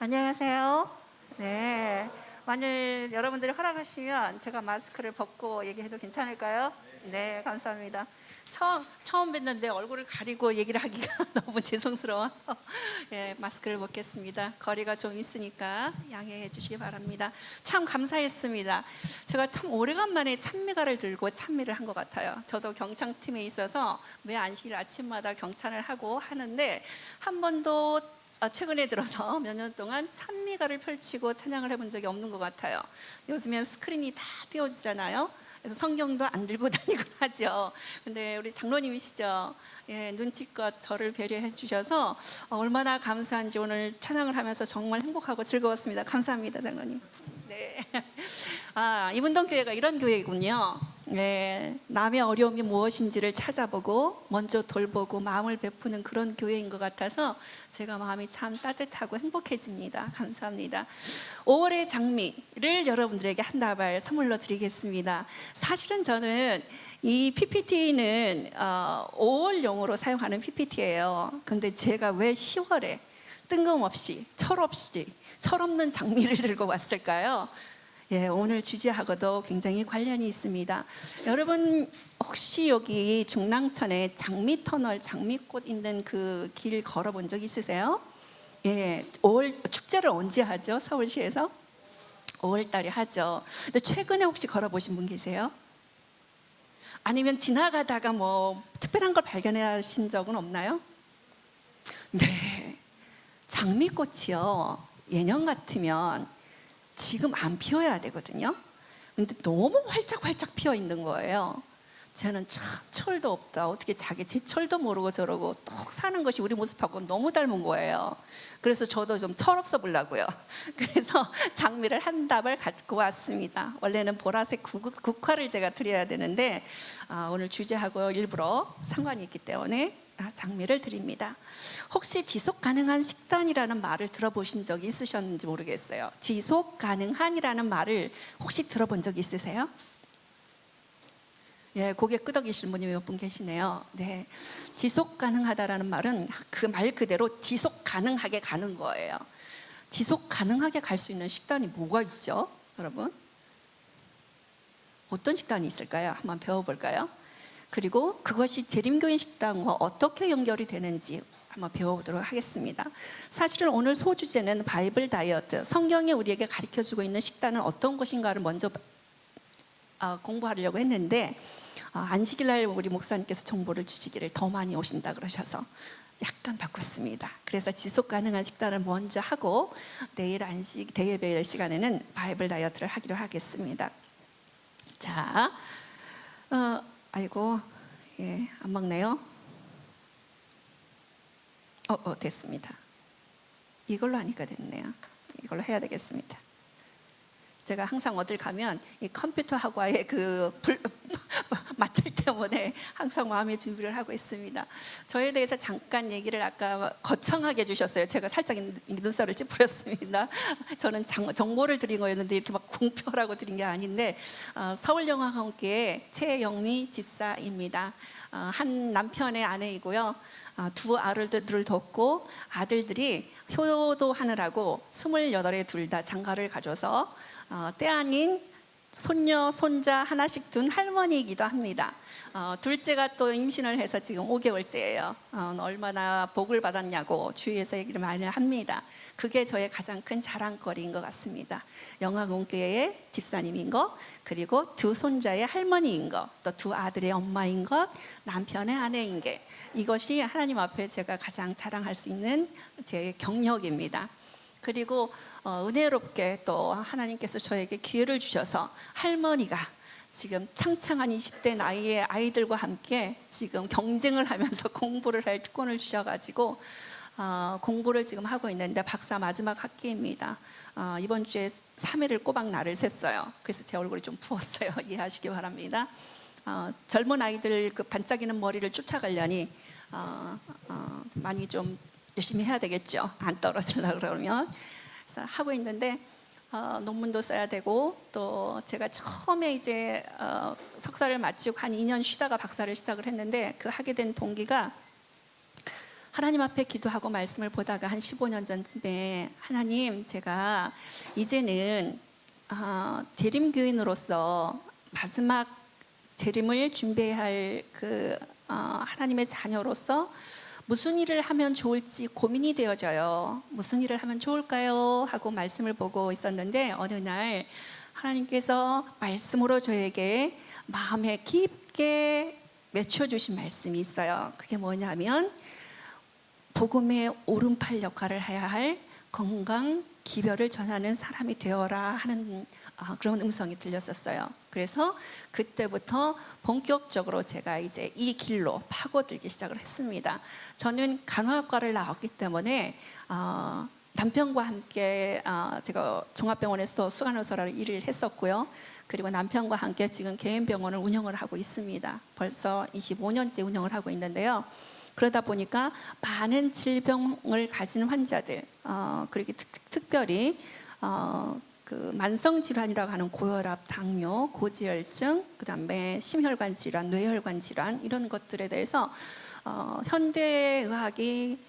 안녕하세요. 네. 만일 여러분들이 허락하시면 제가 마스크를 벗고 얘기해도 괜찮을까요? 네, 감사합니다. 처음 뵀는데 얼굴을 가리고 얘기를 하기가 너무 죄송스러워서 마스크를 벗겠습니다. 거리가 좀 있으니까 양해해 주시기 바랍니다. 참 감사했습니다. 제가 참 오래간만에 찬미가를 들고 찬미를 한 것 같아요. 저도 경창팀에 있어서 매 안식일 아침마다 경찬을 하고 하는데 한 번도 최근에 들어서 몇 년 동안 찬미가를 펼치고 찬양을 해본 적이 없는 것 같아요. 요즘엔 스크린이 다 띄워주잖아요. 그래서 성경도 안 들고 다니고 하죠. 근데 우리 장로님이시죠. 눈치껏 저를 배려해 주셔서 얼마나 감사한지 오늘 찬양을 하면서 정말 행복하고 즐거웠습니다. 감사합니다, 장로님. 네. 이문동교회가 이런 교회이군요. 네, 남의 어려움이 무엇인지를 찾아보고 먼저 돌보고 마음을 베푸는 그런 교회인 것 같아서 제가 마음이 참 따뜻하고 행복해집니다. 감사합니다. 5월의 장미를 여러분들에게 한 다발 선물로 드리겠습니다. 사실은 저는 이 PPT는 5월용으로 사용하는 PPT예요. 근데 제가 왜 10월에 뜬금없이 철없는 장미를 들고 왔을까요? 오늘 주제하고도 굉장히 관련이 있습니다. 여러분 혹시 여기 중랑천에 장미터널, 장미꽃 있는 그 길 걸어본 적 있으세요? 5월 축제를 언제 하죠? 서울시에서 5월 달에 하죠. 근데 최근에 혹시 걸어보신 분 계세요? 아니면 지나가다가 뭐 특별한 걸 발견하신 적은 없나요? 네, 장미꽃이요, 예년 같으면 지금 안 피어야 되거든요. 근데 너무 활짝활짝 피어 있는 거예요. 쟤는 참 철도 없다, 어떻게 자기 제철도 모르고 저러고 톡 사는 것이 우리 모습하고 너무 닮은 거예요. 그래서 저도 좀 철없어 보려고요. 그래서 장미를 한 답을 갖고 왔습니다. 원래는 보라색 국화를 제가 드려야 되는데 오늘 주제하고 일부러 상관이 있기 때문에 장미를 드립니다. 혹시 지속 가능한 식단이라는 말을 들어보신 적이 있으셨는지 모르겠어요. 지속 가능한이라는 말을 혹시 들어본 적 있으세요? 고개 끄덕이실 분이 몇 분 계시네요. 네, 지속 가능하다라는 말은 그 말 그대로 지속 가능하게 가는 거예요. 지속 가능하게 갈 수 있는 식단이 뭐가 있죠, 여러분? 어떤 식단이 있을까요? 한번 배워볼까요? 그리고 그것이 재림교인 식단과 어떻게 연결이 되는지 한번 배워보도록 하겠습니다. 사실은 오늘 소주제는 바이블 다이어트, 성경이 우리에게 가르쳐주고 있는 식단은 어떤 것인가를 먼저 공부하려고 했는데 안식일날 우리 목사님께서 정보를 주시기를 더 많이 오신다 그러셔서 약간 바꿨습니다. 그래서 지속 가능한 식단을 먼저 하고 내일 안식 대예배 시간에는 바이블 다이어트를 하기로 하겠습니다. 자, 아이고, 안 먹네요. 됐습니다. 이걸로 하니까 됐네요. 이걸로 해야 되겠습니다. 제가 항상 어딜 가면 이 컴퓨터하고의 그 맞출 때문에 항상 마음의 준비를 하고 있습니다. 저에 대해서 잠깐 얘기를 아까 거창하게 해주셨어요. 제가 살짝 눈살을 찌푸렸습니다. 저는 정보를 드린 거였는데 이렇게 막 공표라고 드린 게 아닌데 서울영화관계의 최영미 집사입니다. 한 남편의 아내이고요. 두 아들들을 뒀고 아들들이 효도하느라고 28에 둘 다 장가를 가져서 때 아닌 손녀, 손자 하나씩 둔 할머니이기도 합니다. 둘째가 또 임신을 해서 지금 5개월째예요. 얼마나 복을 받았냐고 주위에서 얘기를 많이 합니다. 그게 저의 가장 큰 자랑거리인 것 같습니다. 영화공교회의 집사님인 것, 그리고 두 손자의 할머니인 것, 또 두 아들의 엄마인 것, 남편의 아내인 게, 이것이 하나님 앞에 제가 가장 자랑할 수 있는 제 경력입니다. 그리고 은혜롭게 또 하나님께서 저에게 기회를 주셔서 할머니가 지금 창창한 20대 나이의 아이들과 함께 지금 경쟁을 하면서 공부를 할 특권을 주셔가지고 공부를 지금 하고 있는데 박사 마지막 학기입니다. 이번 주에 3일을 꼬박 날을 샜어요. 그래서 제 얼굴이 좀 부었어요. 이해하시기 바랍니다. 젊은 아이들 그 반짝이는 머리를 쫓아가려니 많이 좀 열심히 해야 되겠죠. 안 떨어지려고 그러면. 그래서 하고 있는데 논문도 써야 되고, 또 제가 처음에 이제 석사를 마치고 한 2년 쉬다가 박사를 시작을 했는데 그 하게 된 동기가 하나님 앞에 기도하고 말씀을 보다가 한 15년 전쯤에 하나님, 제가 이제는 재림교인으로서 마지막 재림을 준비해야 할 하나님의 자녀로서 무슨 일을 하면 좋을지 고민이 되어져요. 무슨 일을 하면 좋을까요? 하고 말씀을 보고 있었는데 어느 날 하나님께서 말씀으로 저에게 마음에 깊게 맺혀주신 말씀이 있어요. 그게 뭐냐면 복음의 오른팔 역할을 해야 할 건강 기별을 전하는 사람이 되어라 하는 그런 음성이 들렸었어요. 그래서 그때부터 본격적으로 제가 이제 이 길로 파고들기 시작을 했습니다. 저는 간호학과를 나왔기 때문에 남편과 함께 제가 종합병원에서 수간호사로 일을 했었고요. 그리고 남편과 함께 지금 개인 병원을 운영을 하고 있습니다. 벌써 25년째 운영을 하고 있는데요. 그러다 보니까 많은 질병을 가진 환자들, 그리고 특별히 그 만성 질환이라고 하는 고혈압, 당뇨, 고지혈증, 그다음에 심혈관 질환, 뇌혈관 질환 이런 것들에 대해서 현대의학이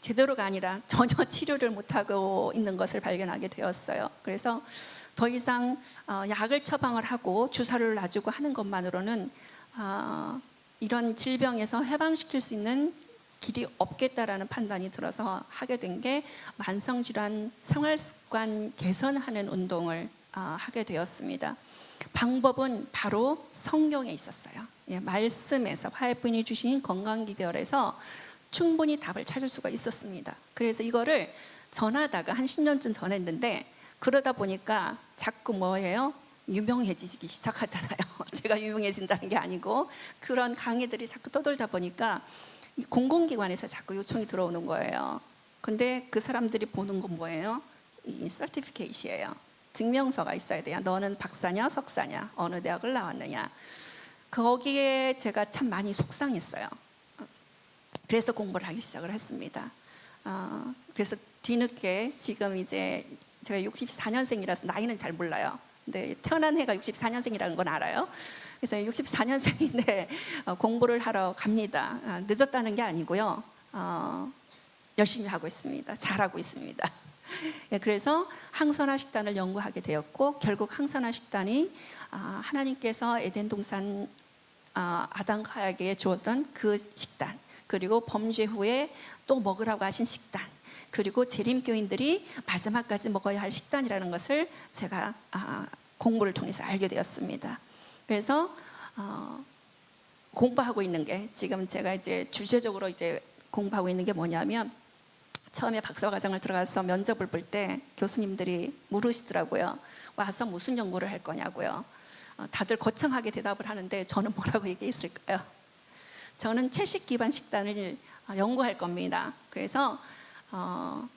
제대로가 아니라 전혀 치료를 못하고 있는 것을 발견하게 되었어요. 그래서 더 이상 약을 처방을 하고 주사를 놔주고 하는 것만으로는 이런 질병에서 해방시킬 수 있는 길이 없겠다라는 판단이 들어서 하게 된 게 만성질환 생활습관 개선하는 운동을 하게 되었습니다. 방법은 바로 성경에 있었어요. 말씀에서 화해분이 주신 건강기별에서 충분히 답을 찾을 수가 있었습니다. 그래서 이거를 전하다가 한 10년쯤 전했는데 그러다 보니까 자꾸 뭐예요? 유명해지기 시작하잖아요. 제가 유명해진다는 게 아니고 그런 강의들이 자꾸 떠돌다 보니까 공공기관에서 자꾸 요청이 들어오는 거예요. 근데 그 사람들이 보는 건 뭐예요? 이 서티피케이트예요. 증명서가 있어야 돼요. 너는 박사냐 석사냐 어느 대학을 나왔느냐. 거기에 제가 참 많이 속상했어요. 그래서 공부를 하기 시작을 했습니다. 그래서 뒤늦게 지금 이제 제가 64년생이라서 나이는 잘 몰라요. 근데 태어난 해가 64년생이라는 건 알아요. 그래서 64년생인데 공부를 하러 갑니다. 늦었다는 게 아니고요. 열심히 하고 있습니다. 잘하고 있습니다. 그래서 항산화 식단을 연구하게 되었고 결국 항산화 식단이 하나님께서 에덴 동산 아담과 하와에게 주었던 그 식단, 그리고 범죄 후에 또 먹으라고 하신 식단, 그리고 재림교인들이 마지막까지 먹어야 할 식단이라는 것을 제가 공부를 통해서 알게 되었습니다. 그래서 공부하고 있는 게 지금 제가 이제 주제적으로 이제 공부하고 있는 게 뭐냐면 처음에 박사과정을 들어가서 면접을 볼 때 교수님들이 물으시더라고요. 와서 무슨 연구를 할 거냐고요. 다들 거창하게 대답을 하는데 저는 뭐라고 얘기했을까요? 저는 채식 기반 식단을 연구할 겁니다. 그래서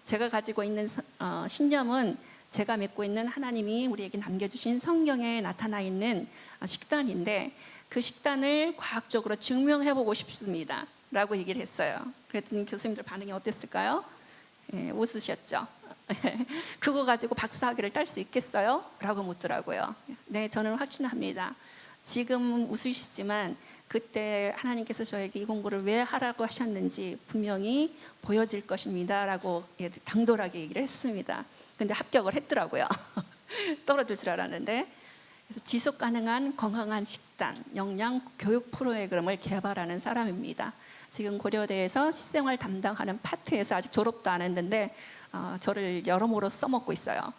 제가 가지고 있는 신념은 제가 믿고 있는 하나님이 우리에게 남겨주신 성경에 나타나 있는 식단인데 그 식단을 과학적으로 증명해보고 싶습니다 라고 얘기를 했어요. 그랬더니 교수님들 반응이 어땠을까요? 웃으셨죠? 그거 가지고 박사학위를 딸 수 있겠어요? 라고 묻더라고요. 네, 저는 확신합니다. 지금 웃으시지만 그때 하나님께서 저에게 이 공부를 왜 하라고 하셨는지 분명히 보여질 것입니다 라고 당돌하게 얘기를 했습니다. 근데 합격을 했더라고요. 떨어질 줄 알았는데. 그래서 지속 가능한 건강한 식단, 영양 교육 프로그램을 개발하는 사람입니다. 지금 고려대에서 식생활 담당하는 파트에서 아직 졸업도 안 했는데 저를 여러모로 써먹고 있어요.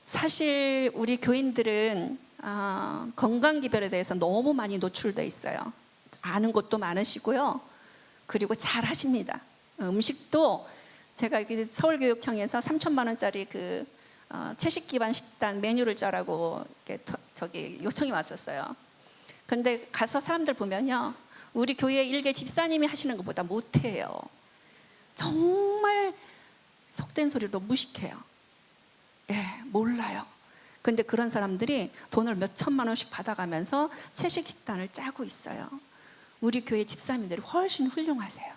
사실 우리 교인들은 건강기별에 대해서 너무 많이 노출되어 있어요. 아는 것도 많으시고요. 그리고 잘 하십니다. 음식도 제가 서울교육청에서 3천만 원짜리 그 채식 기반 식단 메뉴를 짜라고 저기 요청이 왔었어요. 근데 가서 사람들 보면요, 우리 교회 일개 집사님이 하시는 것보다 못해요. 정말 속된 소리로 무식해요. 몰라요. 근데 그런 사람들이 돈을 몇 천만 원씩 받아가면서 채식 식단을 짜고 있어요. 우리 교회 집사님들이 훨씬 훌륭하세요.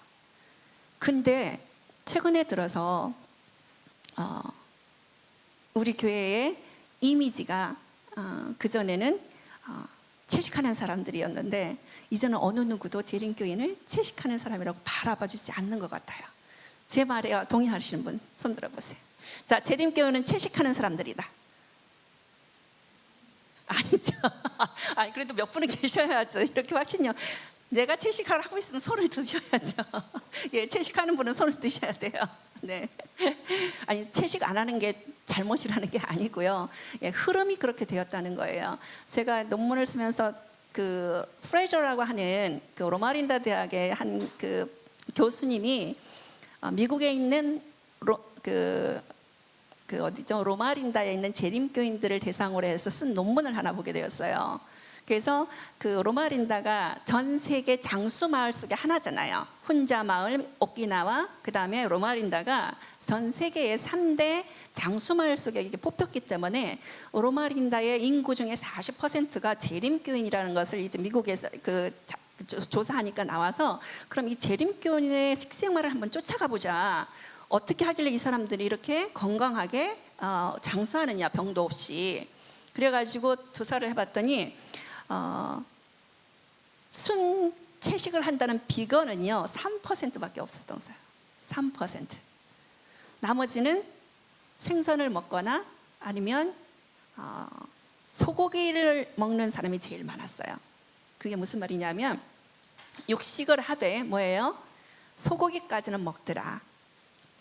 근데 최근에 들어서 우리 교회의 이미지가 그전에는 채식하는 사람들이었는데 이제는 어느 누구도 재림교인을 채식하는 사람이라고 바라봐주지 않는 것 같아요. 제 말에 동의하시는 분 손 들어보세요. 자, 재림교인은 채식하는 사람들이다. 아니죠. 아니, 그래도 몇 분은 계셔야죠. 이렇게 확신요. 내가 채식을 하고 있으면 손을 드셔야죠. 예, 채식하는 분은 손을 드셔야 돼요. 네. 아니, 채식 안 하는 게 잘못이라는 게 아니고요. 예, 흐름이 그렇게 되었다는 거예요. 제가 논문을 쓰면서 그 프레저라고 하는 그 로마린다 대학의 한 그 교수님이 미국에 있는 어디죠? 로마린다에 있는 재림교인들을 대상으로 해서 쓴 논문을 하나 보게 되었어요. 그래서 그 로마린다가 전 세계 장수 마을 속에 하나잖아요. 혼자 마을 오키나와 그다음에 로마린다가 전 세계의 3대 장수 마을 속에 이게 뽑혔기 때문에 로마린다의 인구 중에 40%가 재림교인이라는 것을 이제 미국에서 조사하니까 나와서 그럼 이 재림교인의 식생활을 한번 쫓아가 보자. 어떻게 하길래 이 사람들이 이렇게 건강하게 장수하느냐, 병도 없이. 그래가지고 조사를 해봤더니 순 채식을 한다는 비건은요 3%밖에 없었던 거예요. 3%. 나머지는 생선을 먹거나 아니면 소고기를 먹는 사람이 제일 많았어요. 그게 무슨 말이냐면 육식을 하되 뭐예요? 소고기까지는 먹더라.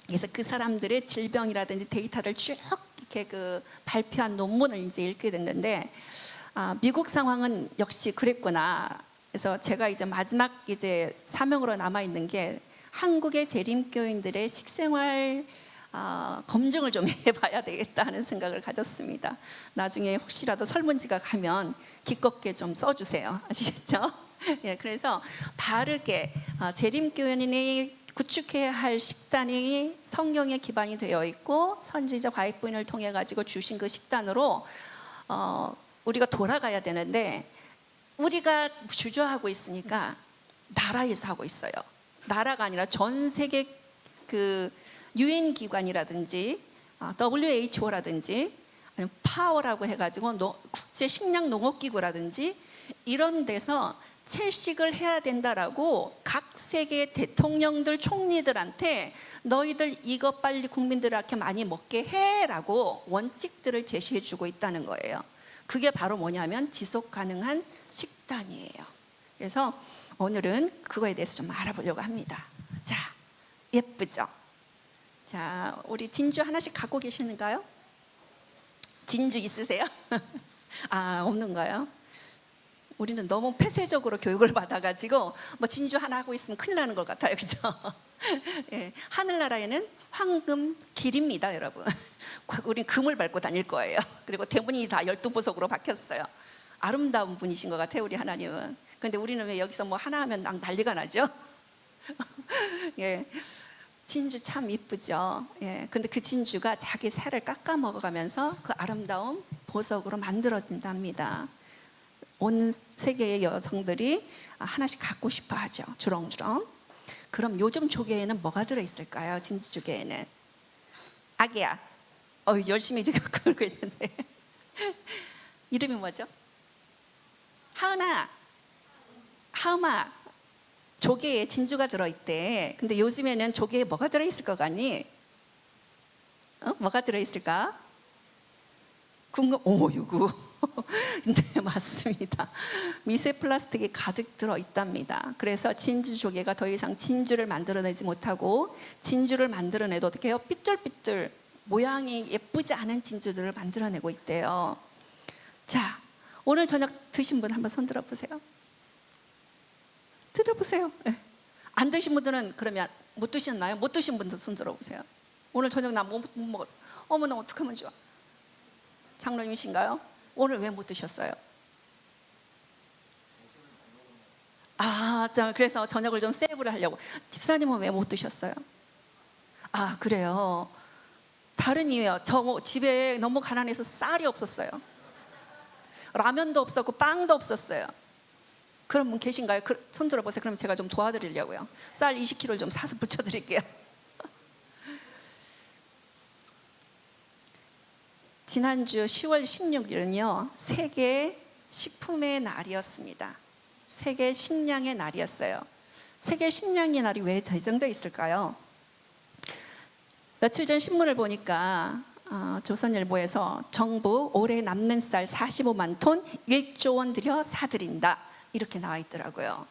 그래서 그 사람들의 질병이라든지 데이터를 쭉 이렇게 그 발표한 논문을 이제 읽게 됐는데 미국 상황은 역시 그랬구나. 그래서 제가 이제 마지막 이제 사명으로 남아 있는 게 한국의 재림교인들의 식생활 검증을 좀 해봐야 되겠다 하는 생각을 가졌습니다. 나중에 혹시라도 설문지가 가면 기껏게 좀 써주세요. 아시겠죠? 예, 그래서 바르게 재림교인이 구축해야 할 식단이 성경에 기반이 되어 있고 선지자 과익부인을 통해 가지고 주신 그 식단으로 우리가 돌아가야 되는데 우리가 주저하고 있으니까 나라에서 하고 있어요. 나라가 아니라 전 세계 그 UN 기관이라든지 WHO라든지 아니면 파워라고 해가지고 국제 식량 농업 기구라든지 이런 데서 채식을 해야 된다라고 각 세계 대통령들 총리들한테 너희들 이거 빨리 국민들한테 많이 먹게 해라고 원칙들을 제시해 주고 있다는 거예요. 그게 바로 뭐냐면 지속 가능한 식단이에요. 그래서 오늘은 그거에 대해서 좀 알아보려고 합니다. 자, 예쁘죠? 자, 우리 진주 하나씩 갖고 계시는가요? 진주 있으세요? 아, 없는가요? 우리는 너무 폐쇄적으로 교육을 받아가지고 뭐 진주 하나 하고 있으면 큰일 나는 것 같아요, 그죠? 예, 하늘나라에는 황금 길입니다, 여러분. 우린 금을 밟고 다닐 거예요. 그리고 대문이 다 12보석으로 박혔어요. 아름다운 분이신 것 같아요, 우리 하나님은. 근데 우리는 왜 여기서 뭐 하나 하면 난리가 나죠? 예, 진주 참 이쁘죠. 예, 근데 그 진주가 자기 살을 깎아 먹어가면서 그 아름다운 보석으로 만들어진답니다. 온 세계의 여성들이 하나씩 갖고 싶어 하죠. 주렁주렁. 그럼 요즘 조개에는 뭐가 들어있을까요? 진주 조개에는 아기야. 열심히 지금 걸고 있는데 이름이 뭐죠? 하은아, 하은아. 조개에 진주가 들어있대. 근데 요즘에는 조개에 뭐가 들어있을 것 같니? 뭐가 들어있을까? 요구. 네, 맞습니다. 미세 플라스틱이 가득 들어있답니다. 그래서 진주 조개가 더 이상 진주를 만들어내지 못하고 진주를 만들어내도 어떻게 해요? 삐뚤삐뚤 모양이 예쁘지 않은 진주들을 만들어내고 있대요. 자, 오늘 저녁 드신 분 한번 손 들어보세요. 들어보세요. 네. 안 드신 분들은 그러면 못 드셨나요? 못 드신 분들 손 들어보세요. 오늘 저녁 나 못 먹었어. 어머나 어떡하면 좋아. 장로님이신가요? 오늘 왜 못 드셨어요? 그래서 저녁을 좀 세이브를 하려고. 집사님은 왜 못 드셨어요? 아, 그래요. 다른 이유요. 저 집에 너무 가난해서 쌀이 없었어요. 라면도 없었고 빵도 없었어요. 그런 분 계신가요? 손 들어보세요. 그럼 제가 좀 도와드리려고요. 쌀 20kg를 좀 사서 부쳐드릴게요. 지난주 10월 16일은요 세계 식품의 날이었습니다. 세계 식량의 날이었어요. 세계 식량의 날이 왜 제정되어 있을까요? 며칠 전 신문을 보니까 조선일보에서 정부 올해 남는 쌀 45만 톤 1조 원 들여 사들인다 이렇게 나와 있더라고요.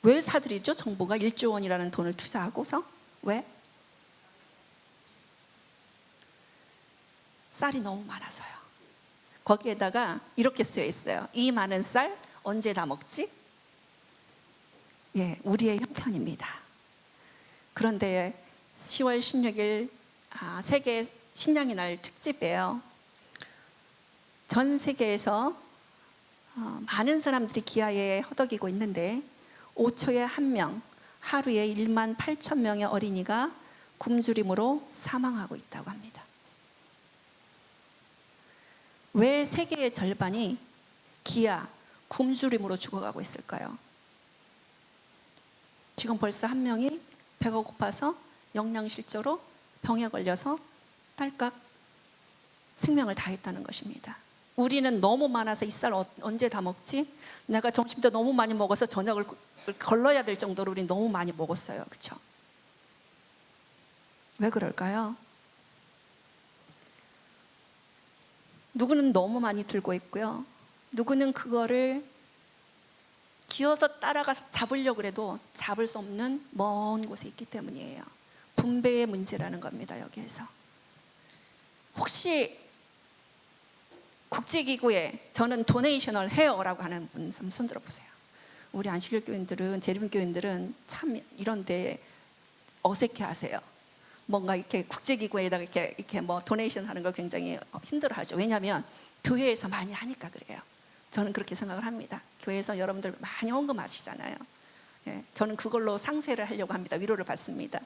왜 사들이죠? 정부가 1조 원이라는 돈을 투자하고서 왜? 쌀이 너무 많아서요. 거기에다가 이렇게 쓰여 있어요. 이 많은 쌀 언제 다 먹지? 예, 우리의 형편입니다. 그런데 10월 16일 세계 식량의 날 특집이에요. 전 세계에서 많은 사람들이 기아에 허덕이고 있는데 5초에 1명, 하루에 1만 8천 명의 어린이가 굶주림으로 사망하고 있다고 합니다. 왜 세계의 절반이 기아, 굶주림으로 죽어가고 있을까요? 지금 벌써 1명이 배가 고파서 영양실조로 병에 걸려서 딸깍 생명을 다했다는 것입니다. 우리는 너무 많아서 이 쌀 언제 다 먹지? 내가 점심 때 너무 많이 먹어서 저녁을 걸러야 될 정도로 우리 너무 많이 먹었어요. 그렇죠? 왜 그럴까요? 누구는 너무 많이 들고 있고요. 누구는 그거를 기어서 따라가서 잡으려고 해도 잡을 수 없는 먼 곳에 있기 때문이에요. 분배의 문제라는 겁니다. 여기에서 혹시 국제기구에 저는 도네이션을 해요라고 하는 분 손 들어보세요. 우리 안식일 교인들은, 재림교인들은 참 이런데 어색해하세요. 뭔가 이렇게 국제기구에다가 이렇게 뭐 도네이션 하는 걸 굉장히 힘들어하죠. 왜냐하면 교회에서 많이 하니까 그래요. 저는 그렇게 생각을 합니다. 교회에서 여러분들 많이 헌금하시잖아요. 예, 저는 그걸로 상세를 하려고 합니다. 위로를 받습니다.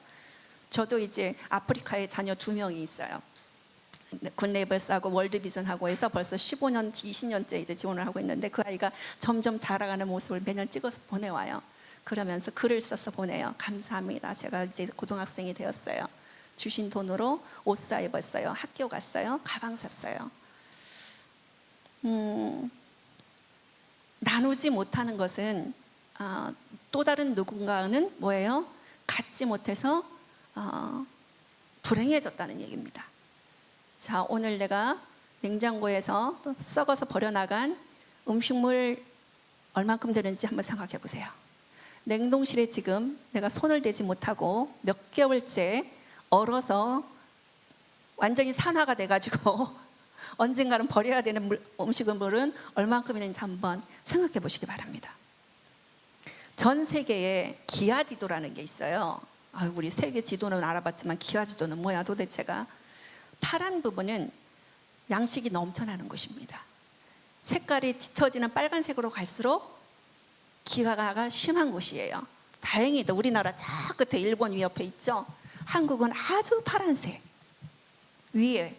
저도 이제 아프리카에 자녀 2명이 있어요. 굿네이버스하고 월드비전하고 해서 벌써 15년, 20년째 이제 지원을 하고 있는데 그 아이가 점점 자라가는 모습을 매년 찍어서 보내와요. 그러면서 글을 써서 보내요. 감사합니다. 제가 이제 고등학생이 되었어요. 주신 돈으로 옷 사 입었어요. 학교 갔어요. 가방 샀어요. 나누지 못하는 것은 또 다른 누군가는 뭐예요? 갖지 못해서 불행해졌다는 얘기입니다. 자, 오늘 내가 냉장고에서 썩어서 버려나간 음식물 얼만큼 되는지 한번 생각해 보세요. 냉동실에 지금 내가 손을 대지 못하고 몇 개월째 얼어서 완전히 산화가 돼가지고 언젠가는 버려야 되는 음식물은 얼만큼 있는지 한번 생각해 보시기 바랍니다. 전 세계에 기아 지도라는 게 있어요. 우리 세계 지도는 알아봤지만 기아 지도는 뭐야 도대체가? 파란 부분은 양식이 넘쳐나는 곳입니다. 색깔이 짙어지는 빨간색으로 갈수록 기아가 심한 곳이에요. 다행히도 우리나라 저 끝에 일본 위 옆에 있죠. 한국은 아주 파란색, 위에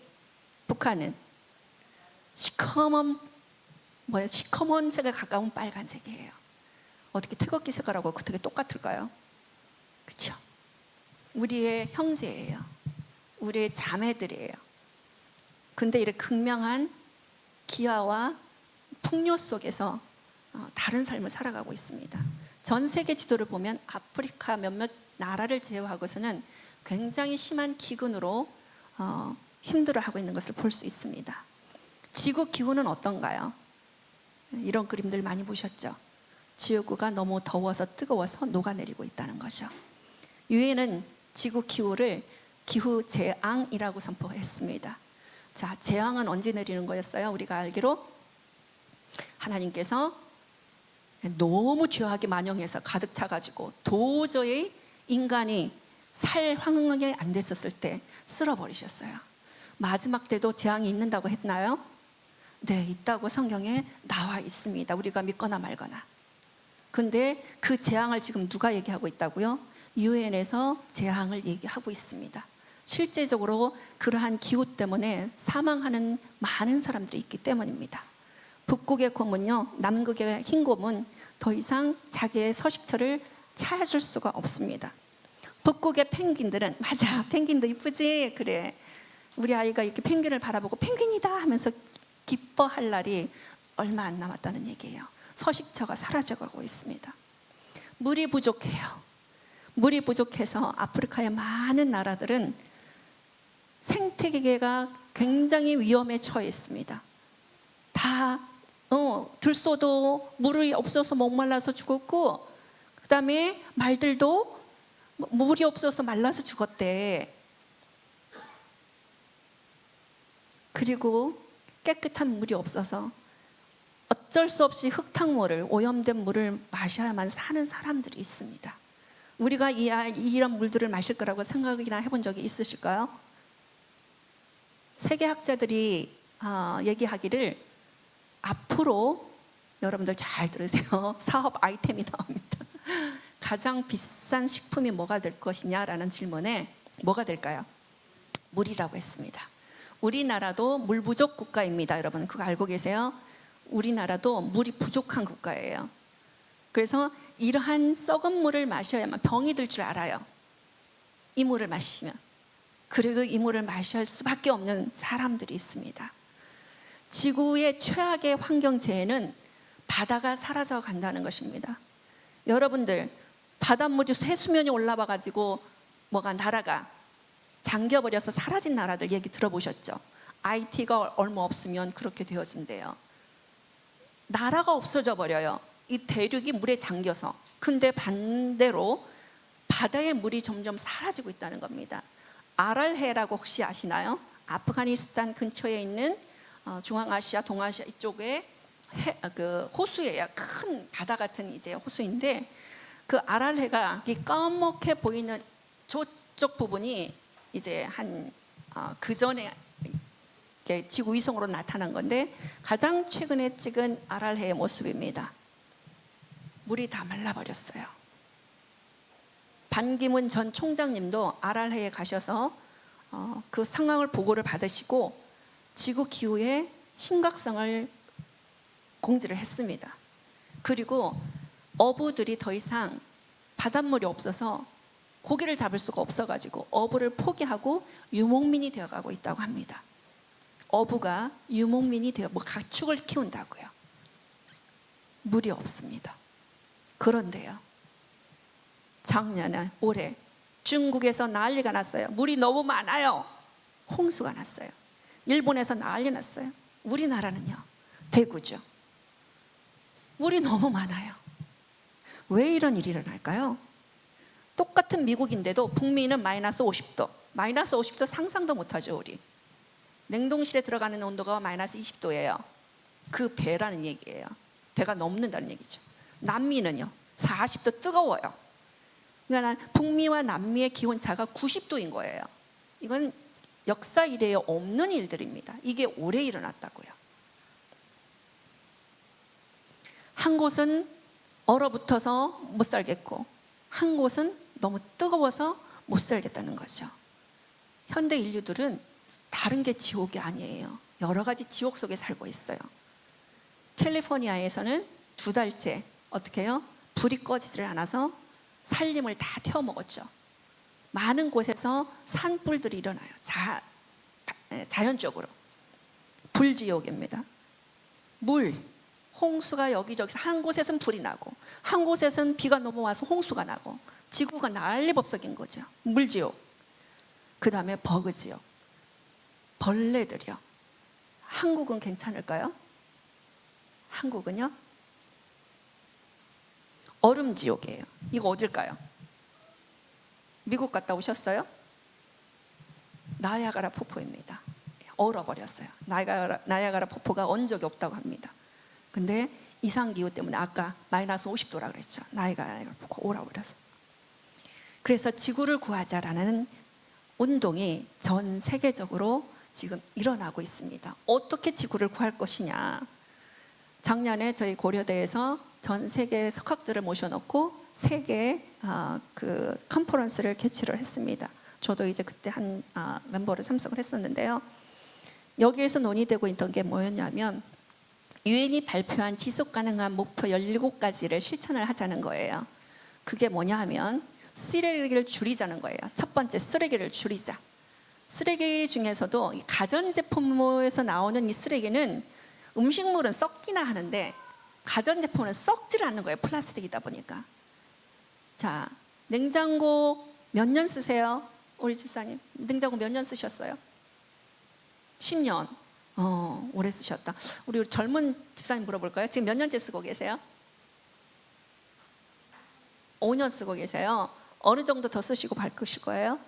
북한은 시커먼 색에 가까운 빨간색이에요. 어떻게 태극기 색깔하고 어떻게 똑같을까요? 그렇죠? 우리의 형제예요. 우리의 자매들이에요. 근데 이렇게 극명한 기아와 풍요 속에서 다른 삶을 살아가고 있습니다. 전 세계 지도를 보면 아프리카 몇몇 나라를 제외하고서는 굉장히 심한 기근으로 힘들어하고 있는 것을 볼 수 있습니다. 지구 기후는 어떤가요? 이런 그림들 많이 보셨죠? 지구가 너무 더워서 뜨거워서 녹아내리고 있다는 거죠. 유엔은 지구 기후를 기후재앙이라고 선포했습니다. 자, 재앙은 언제 내리는 거였어요? 우리가 알기로 하나님께서 너무 죄악이 만영해서 가득 차가지고 도저히 인간이 살 환경이 안 됐었을 때 쓸어버리셨어요. 마지막 때도 재앙이 있는다고 했나요? 네, 있다고 성경에 나와 있습니다. 우리가 믿거나 말거나. 근데 그 재앙을 지금 누가 얘기하고 있다고요? 유엔에서 재앙을 얘기하고 있습니다. 실제적으로 그러한 기후 때문에 사망하는 많은 사람들이 있기 때문입니다. 북극의 곰은요, 남극의 흰 곰은 더 이상 자기의 서식처를 찾을 수가 없습니다. 북극의 펭귄들은, 맞아, 펭귄도 이쁘지? 그래, 우리 아이가 이렇게 펭귄을 바라보고 펭귄이다 하면서 기뻐할 날이 얼마 안 남았다는 얘기예요. 서식처가 사라져가고 있습니다. 물이 부족해요. 물이 부족해서 아프리카의 많은 나라들은 생태계가 굉장히 위험에 처해 있습니다. 다 들소도 물이 없어서 목말라서 죽었고, 그 다음에 말들도 물이 없어서 말라서 죽었대. 그리고 깨끗한 물이 없어서 어쩔 수 없이 흙탕물을, 오염된 물을 마셔야만 사는 사람들이 있습니다. 우리가 이런 물들을 마실 거라고 생각이나 해본 적이 있으실까요? 세계학자들이 얘기하기를, 앞으로 여러분들 잘 들으세요. 사업 아이템이 나옵니다. 가장 비싼 식품이 뭐가 될 것이냐라는 질문에 뭐가 될까요? 물이라고 했습니다. 우리나라도 물 부족 국가입니다. 여러분 그거 알고 계세요? 우리나라도 물이 부족한 국가예요. 그래서 이러한 썩은 물을 마셔야만 병이 들 줄 알아요. 이 물을 마시면. 그래도 이 물을 마실 수밖에 없는 사람들이 있습니다. 지구의 최악의 환경재해는 바다가 사라져 간다는 것입니다. 여러분들 바닷물이 해수면이 올라와 가지고 나라가 잠겨버려서 사라진 나라들 얘기 들어보셨죠? IT가 얼마 없으면 그렇게 되어진대요. 나라가 없어져 버려요. 이 대륙이 물에 잠겨서. 근데 반대로 바다의 물이 점점 사라지고 있다는 겁니다. 아랄해라고 혹시 아시나요? 아프가니스탄 근처에 있는 중앙아시아, 동아시아 이쪽에 그 호수예요. 큰 바다 같은 이제 호수인데, 그 아랄해가 까맣게 보이는 저쪽 부분이 이제 그 전에 지구 위성으로 나타난 건데, 가장 최근에 찍은 아랄해의 모습입니다. 물이 다 말라버렸어요. 반기문 전 총장님도 아랄해에 가셔서 그 상황을 보고를 받으시고 지구 기후의 심각성을 공지를 했습니다. 그리고 어부들이 더 이상 바닷물이 없어서 고기를 잡을 수가 없어가지고 어부를 포기하고 유목민이 되어가고 있다고 합니다. 어부가 유목민이 되어 가축을 키운다고요. 물이 없습니다. 그런데요, 작년에 올해 중국에서 난리가 났어요. 물이 너무 많아요. 홍수가 났어요. 일본에서 난리 났어요. 우리나라는요, 대구죠. 물이 너무 많아요. 왜 이런 일이 일어날까요? 똑같은 미국인데도 북미는 마이너스 50도, 마이너스 50도 상상도 못하죠. 우리 냉동실에 들어가는 온도가 마이너스 20도예요. 그 배라는 얘기예요. 배가 넘는다는 얘기죠. 남미는요 40도 뜨거워요. 그러니까 북미와 남미의 기온차가 90도인 거예요. 이건 역사 이래에 없는 일들입니다. 이게 올해 일어났다고요. 한 곳은 얼어붙어서 못 살겠고 한 곳은 너무 뜨거워서 못 살겠다는 거죠. 현대 인류들은 다른 게 지옥이 아니에요. 여러 가지 지옥 속에 살고 있어요. 캘리포니아에서는 2달째 어떻게 해요? 불이 꺼지질 않아서 산림을 다 태워먹었죠. 많은 곳에서 산불들이 일어나요. 자연적으로. 불지옥입니다. 물, 홍수가 여기저기서 한 곳에서는 불이 나고 한 곳에서는 비가 넘어와서 홍수가 나고 지구가 난리법석인 거죠. 물지옥. 그 다음에 버그지옥. 벌레들이요. 한국은 괜찮을까요? 한국은요? 얼음지옥이에요. 이거 어딜까요? 미국 갔다 오셨어요? 나야가라 폭포입니다. 얼어버렸어요. 나야가라 폭포가 언 적이 없다고 합니다. 근데 이상기후 때문에 아까 마이너스 50도라 그랬죠. 나야가라 폭포가 얼어버려서. 그래서 지구를 구하자라는 운동이 전 세계적으로 지금 일어나고 있습니다. 어떻게 지구를 구할 것이냐. 작년에 저희 고려대에서 전 세계 석학들을 모셔놓고 세계 그 컨퍼런스를 개최를 했습니다. 저도 이제 그때 한 멤버로 참석을 했었는데요. 여기에서 논의되고 있던 게 뭐였냐면 유엔이 발표한 지속가능한 목표 17가지를 실천을 하자는 거예요. 그게 뭐냐 하면 쓰레기를 줄이자는 거예요. 첫 번째, 쓰레기를 줄이자. 쓰레기 중에서도 이 가전제품에서 나오는 이 쓰레기는 음식물은 썩기나 하는데 가전제품은 썩질 않는 거예요. 플라스틱이다 보니까. 자, 냉장고 몇 년 쓰세요? 우리 집사님 냉장고 몇 년 쓰셨어요? 10년. 오래 쓰셨다. 우리 젊은 집사님 물어볼까요? 지금 몇 년째 쓰고 계세요? 5년 쓰고 계세요. 어느 정도 더 쓰시고 바꾸실 거예요?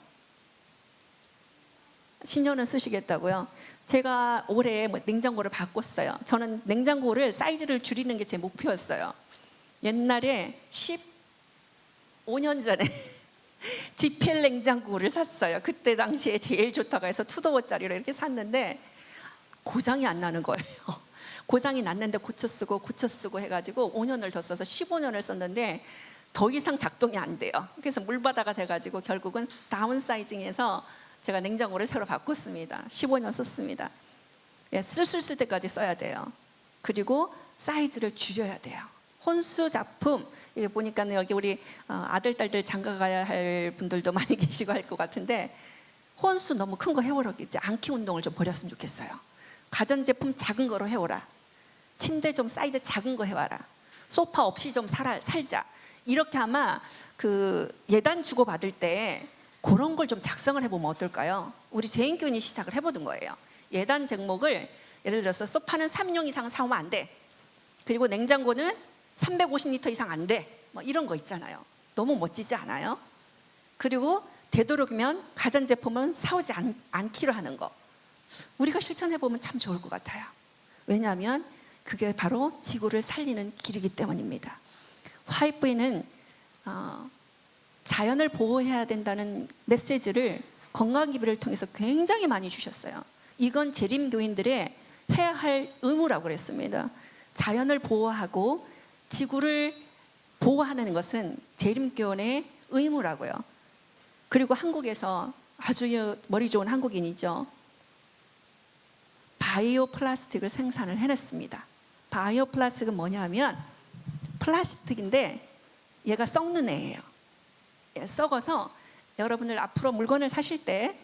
10년은 쓰시겠다고요? 제가 올해 냉장고를 바꿨어요. 저는 냉장고를 사이즈를 줄이는 게 제 목표였어요. 옛날에 15년 전에 지펠 냉장고를 샀어요. 그때 당시에 제일 좋다고 해서 투도어짜리로 이렇게 샀는데 고장이 안 나는 거예요. 고장이 났는데 고쳐 쓰고 해가지고 5년을 더 써서 15년을 썼는데 더 이상 작동이 안 돼요. 그래서 물바다가 돼가지고 결국은 다운사이징해서 제가 냉장고를 새로 바꿨습니다. 15년 썼습니다. 예, 쓸 때까지 써야 돼요. 그리고 사이즈를 줄여야 돼요. 혼수 작품, 이게 보니까 여기 우리 아들, 딸들 장가 가야 할 분들도 많이 계시고 할 것 같은데 혼수 너무 큰 거 해오라. 이제 안키 운동을 좀 버렸으면 좋겠어요. 가전제품 작은 거로 해오라. 침대 좀 사이즈 작은 거 해와라. 소파 없이 좀 살자. 이렇게 아마 그 예단 주고 받을 때 그런 걸 좀 작성을 해보면 어떨까요? 우리 재인교인이 시작을 해보던 거예요. 예단 제목을 예를 들어서 소파는 3인용 이상 사오면 안 돼. 그리고 냉장고는 350리터 이상 안 돼. 뭐 이런 거 있잖아요. 너무 멋지지 않아요? 그리고 되도록이면 가전제품은 사오지 않기로 하는 거. 우리가 실천해보면 참 좋을 것 같아요. 왜냐하면 그게 바로 지구를 살리는 길이기 때문입니다. 화이트는 자연을 보호해야 된다는 메시지를 건강기부를 통해서 굉장히 많이 주셨어요. 이건 재림교인들의 해야 할 의무라고 그랬습니다. 자연을 보호하고 지구를 보호하는 것은 재림교인의 의무라고요. 그리고 한국에서 아주 머리 좋은 한국인이죠. 바이오 플라스틱을 생산을 해냈습니다. 바이오 플라스틱은 뭐냐면 플라스틱인데 얘가 썩는 애예요. 썩어서 여러분들 앞으로 물건을 사실 때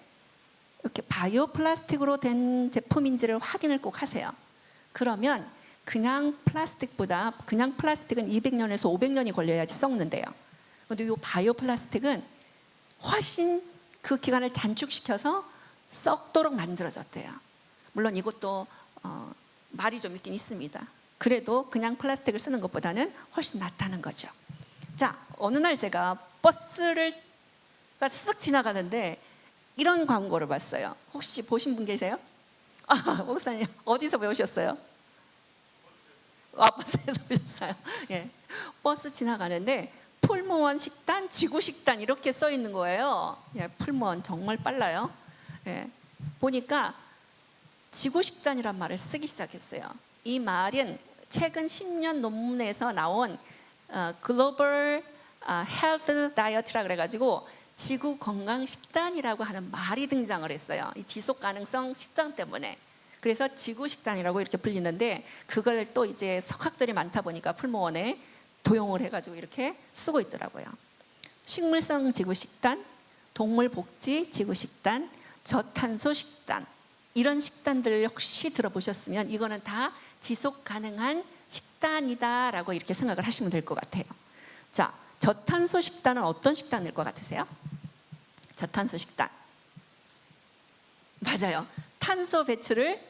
이렇게 바이오 플라스틱으로 된 제품인지를 확인을 꼭 하세요. 그러면 그냥 플라스틱보다, 그냥 플라스틱은 200년에서 500년이 걸려야지 썩는데요. 근데 이 바이오 플라스틱은 훨씬 그 기간을 단축시켜서 썩도록 만들어졌대요. 물론 이것도 말이 좀 있긴 있습니다. 그래도 그냥 플라스틱을 쓰는 것보다는 훨씬 낫다는 거죠. 자, 어느 날 제가 버스를 쓱 지나가는데 이런 광고를 봤어요. 혹시 보신 분 계세요? 목사님 어디서 배우셨어요? 버스에서 보셨어요? 예, 버스 지나가는데 풀무원 식단, 지구 식단 이렇게 써 있는 거예요. 예, 풀무원 정말 빨라요. 예, 보니까 지구 식단이란 말을 쓰기 시작했어요. 이 말은 최근 10년 논문에서 나온 글로벌 헬스 다이어트라 그래가지고 지구 건강 식단이라고 하는 말이 등장을 했어요. 이 지속 가능성 식단 때문에. 그래서 지구 식단이라고 이렇게 불리는데 그걸 또 이제 석학들이 많다 보니까 풀무원에 도용을 해가지고 이렇게 쓰고 있더라고요. 식물성 지구 식단, 동물 복지 지구 식단, 저탄소 식단, 이런 식단들을 혹시 들어보셨으면 이거는 다 지속 가능한 식단이다라고 이렇게 생각을 하시면 될 것 같아요. 자, 저탄소 식단은 어떤 식단일 것 같으세요? 저탄소 식단. 맞아요. 탄소 배출을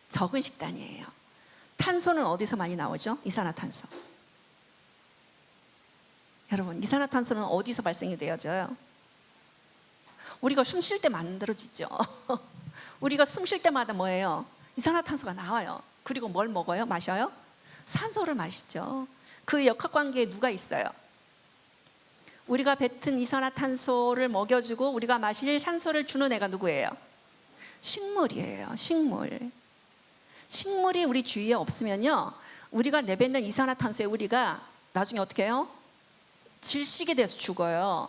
적은 식단이에요. 탄소는 어디서 많이 나오죠? 이산화탄소. 여러분, 이산화탄소는 어디서 발생이 되어져요? 우리가 숨 쉴 때 만들어지죠. 우리가 숨 쉴 때마다 뭐예요? 이산화탄소가 나와요. 그리고 뭘 먹어요? 마셔요? 산소를 마시죠. 그 역학관계에 누가 있어요? 우리가 뱉은 이산화탄소를 먹여주고 우리가 마실 산소를 주는 애가 누구예요? 식물이에요. 식물. 식물이 우리 주위에 없으면요, 우리가 내뱉는 이산화탄소에 우리가 나중에 어떻게 해요? 질식이 돼서 죽어요.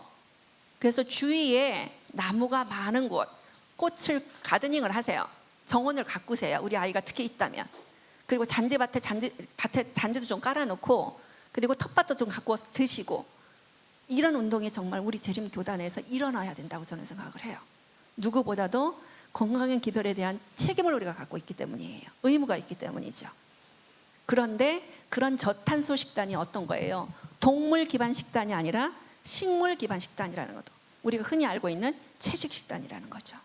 그래서 주위에 나무가 많은 곳, 꽃을 가드닝을 하세요. 정원을 가꾸세요. 우리 아이가 특히 있다면. 그리고 잔디밭에 잔디도 좀 깔아놓고, 그리고 텃밭도 좀 갖고 와서 드시고, 이런 운동이 정말 우리 재림교단에서 일어나야 된다고 저는 생각을 해요. 누구보다도 건강한 기별에 대한 책임을 우리가 갖고 있기 때문이에요. 의무가 있기 때문이죠. 그런데 그런 저탄소 식단이 어떤 거예요? 동물 기반 식단이 아니라 식물 기반 식단이라는 것도 우리가 흔히 알고 있는 채식 식단이라는 거죠.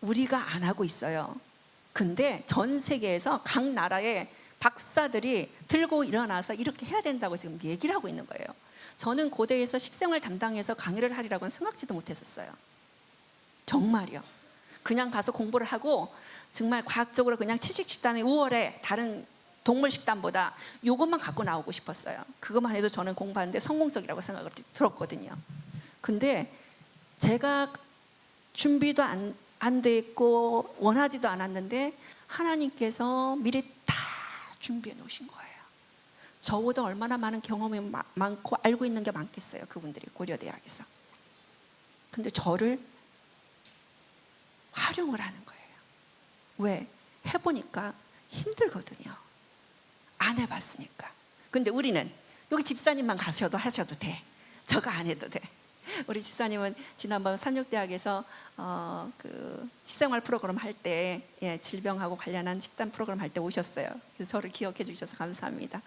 우리가 안 하고 있어요. 근데 전 세계에서 각 나라의 박사들이 들고 일어나서 이렇게 해야 된다고 지금 얘기를 하고 있는 거예요. 저는 고대에서 식생활 담당해서 강의를 하리라고는 생각지도 못했었어요. 정말이요. 그냥 가서 공부를 하고 정말 과학적으로 그냥 채식 식단의 우월해 다른 동물 식단보다 이것만 갖고 나오고 싶었어요. 그것만 해도 저는 공부하는데 성공적이라고 생각을 들었거든요. 근데 제가 준비도 안 돼 있고 원하지도 않았는데 하나님께서 미리 다 준비해 놓으신 거예요. 저보다 얼마나 많은 경험이 많고 알고 있는 게 많겠어요. 그분들이 고려대학에서. 근데 저를 활용을 하는 거예요. 왜? 해보니까 힘들거든요. 안 해봤으니까. 근데 우리는 여기 집사님만 가셔도 하셔도 돼. 저거 안 해도 돼. 우리 집사님은 지난번 삼육대학에서 그 식생활 프로그램 할 때 질병하고 관련한 식단 프로그램 할 때 오셨어요. 그래서 저를 기억해 주셔서 감사합니다.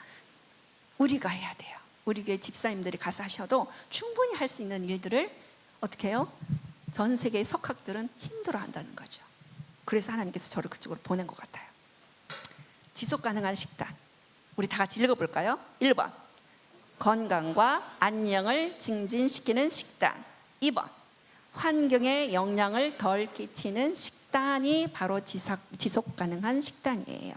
우리가 해야 돼요. 우리 교회 집사님들이 가서 하셔도 충분히 할 수 있는 일들을 어떻게 해요? 전 세계의 석학들은 힘들어 한다는 거죠. 그래서 하나님께서 저를 그쪽으로 보낸 것 같아요. 지속 가능한 식단. 우리 다 같이 읽어볼까요? 1번 건강과 안녕을 증진시키는 식단. 2번 환경에 영향을 덜 끼치는 식단이 바로 지속 가능한 식단이에요.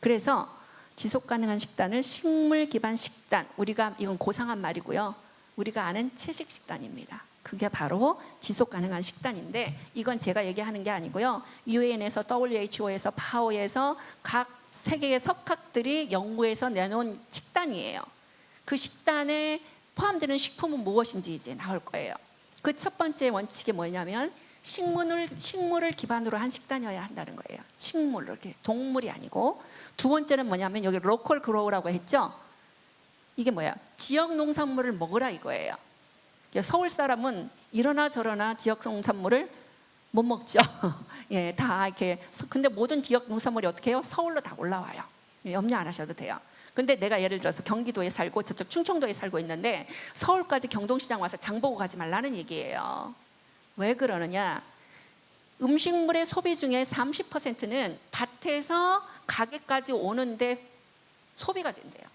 그래서 지속 가능한 식단을 식물 기반 식단, 우리가 이건 고상한 말이고요. 우리가 아는 채식 식단입니다. 그게 바로 지속 가능한 식단인데 이건 제가 얘기하는 게 아니고요. UN에서 WHO에서 파오에서 각 세계의 석학들이 연구해서 내놓은 식단이에요. 그 식단에 포함되는 식품은 무엇인지 이제 나올 거예요. 그 첫 번째 원칙이 뭐냐면 식물을 기반으로 한 식단이어야 한다는 거예요. 식물로 이렇게 동물이 아니고. 두 번째는 뭐냐면 여기 로컬 그로우라고 했죠. 이게 뭐야? 지역 농산물을 먹으라 이거예요. 서울 사람은 이러나 저러나 지역 농산물을 못 먹죠. 예, 다 이렇게. 근데 모든 지역 농산물이 어떻게 해요? 서울로 다 올라와요. 염려 안 하셔도 돼요. 근데 내가 예를 들어서 경기도에 살고 저쪽 충청도에 살고 있는데 서울까지 경동시장 와서 장 보고 가지 말라는 얘기예요. 왜 그러느냐? 음식물의 소비 중에 30%는 밭에서 가게까지 오는데 소비가 된대요.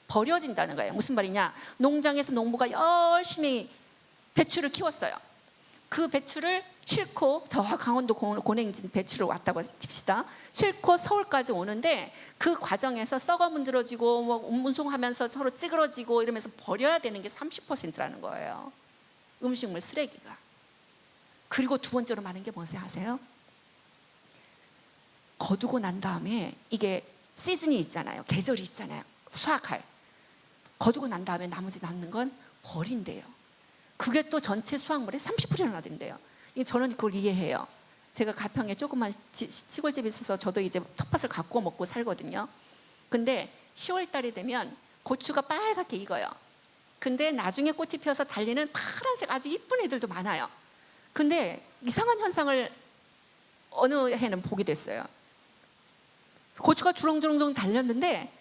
버려진다는 거예요. 무슨 말이냐? 농장에서 농부가 열심히 배추를 키웠어요. 그 배추를 싣고 저 강원도 고냉진 배추를 왔다고 칩시다. 싣고 서울까지 오는데 그 과정에서 썩어 문드러지고 뭐 운송하면서 서로 찌그러지고 이러면서 버려야 되는 게 30%라는 거예요. 음식물 쓰레기가. 그리고 두 번째로 많은 게 뭔지 아세요? 거두고 난 다음에 이게 시즌이 있잖아요. 계절이 있잖아요. 수확할. 거두고 난 다음에 나머지 남는 건 버린대요. 그게 또 전체 수확물의 30%나 된대요. 저는 그걸 이해해요. 제가 가평에 조그만 시골집에 있어서 저도 이제 텃밭을 갖고 먹고 살거든요. 근데 10월 달이 되면 고추가 빨갛게 익어요. 근데 나중에 꽃이 피어서 달리는 파란색 아주 이쁜 애들도 많아요. 근데 이상한 현상을 어느 해는 보게 됐어요. 고추가 주렁주렁 달렸는데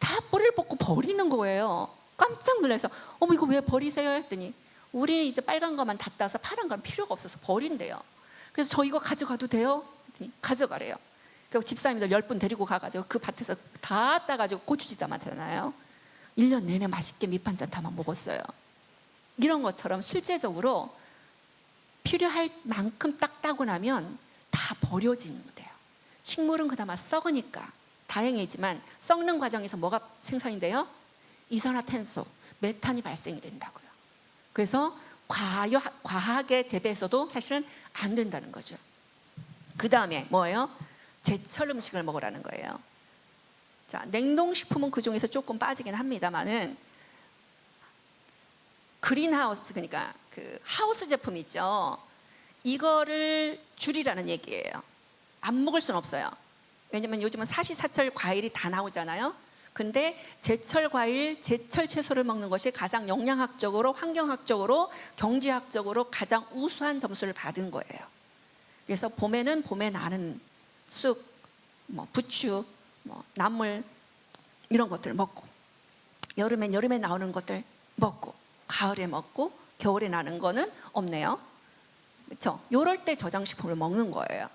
다 뿌리를 뽑고 버리는 거예요. 깜짝 놀라서 어머 이거 왜 버리세요? 했더니 우리는 이제 빨간 것만 다 따서 파란 건 필요가 없어서 버린대요. 그래서 저 이거 가져가도 돼요? 했더니 가져가래요. 그리고 집사님들 10분 데리고 가가지고 그 밭에서 다 따가지고 고추지 담았잖아요. 1년 내내 맛있게 밑반찬 담아 먹었어요. 이런 것처럼 실제적으로 필요할 만큼 딱 따고 나면 다 버려지는 거예요. 식물은 그나마 썩으니까 다행이지만 썩는 과정에서 뭐가 생산이 돼요? 이산화탄소, 메탄이 발생이 된다고요. 그래서 과하게 재배해서도 사실은 안 된다는 거죠. 그 다음에 뭐예요? 제철 음식을 먹으라는 거예요. 자, 냉동식품은 그 중에서 조금 빠지긴 합니다만은 그린하우스, 그러니까 그 하우스 제품 있죠. 이거를 줄이라는 얘기예요. 안 먹을 수는 없어요. 왜냐면 요즘은 사시사철 과일이 다 나오잖아요. 근데 제철 과일, 제철 채소를 먹는 것이 가장 영양학적으로, 환경학적으로, 경제학적으로 가장 우수한 점수를 받은 거예요. 그래서 봄에는 봄에 나는 쑥, 부추, 나물 이런 것들 먹고, 여름엔 여름에 나오는 것들 먹고, 가을에 먹고, 겨울에 나는 거는 없네요. 그렇죠? 이럴 때 저장식품을 먹는 거예요.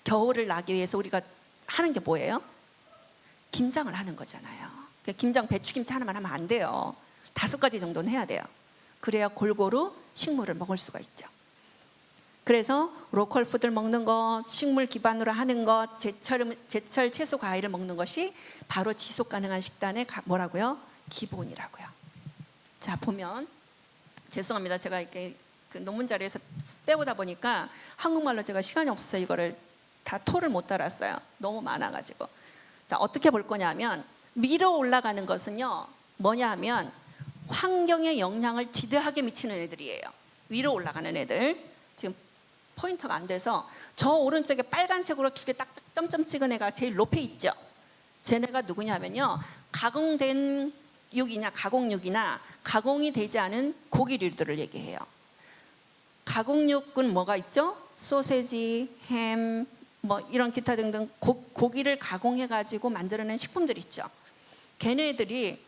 겨울을 나기 위해서 우리가 하는 게 뭐예요? 김장을 하는 거잖아요. 김장 배추김치 하나만 하면 안 돼요. 5가지 정도는 해야 돼요. 그래야 골고루 식물을 먹을 수가 있죠. 그래서 로컬 푸드를 먹는 것, 식물 기반으로 하는 것, 제철 채소 과일을 먹는 것이 바로 지속 가능한 식단의 뭐라고요? 기본이라고요. 자, 보면 죄송합니다. 제가 이렇게 그 논문 자료에서 빼오다 보니까 한국말로 제가 시간이 없어서 이거를 다 토를 못 달았어요. 너무 많아가지고. 자, 어떻게 볼 거냐면 위로 올라가는 것은요 뭐냐 하면 환경에 영향을 지대하게 미치는 애들이에요. 위로 올라가는 애들. 지금 포인터가 안 돼서 저 오른쪽에 빨간색으로 2개 딱 점점 찍은 애가 제일 높에 있죠. 쟤네가 누구냐면요, 가공된 육이나 가공육이나 가공이 되지 않은 고기류들을 얘기해요. 가공육은 뭐가 있죠? 소세지, 햄, 이런 기타 등등 고기를 가공해 가지고 만들어낸 식품들 있죠. 걔네들이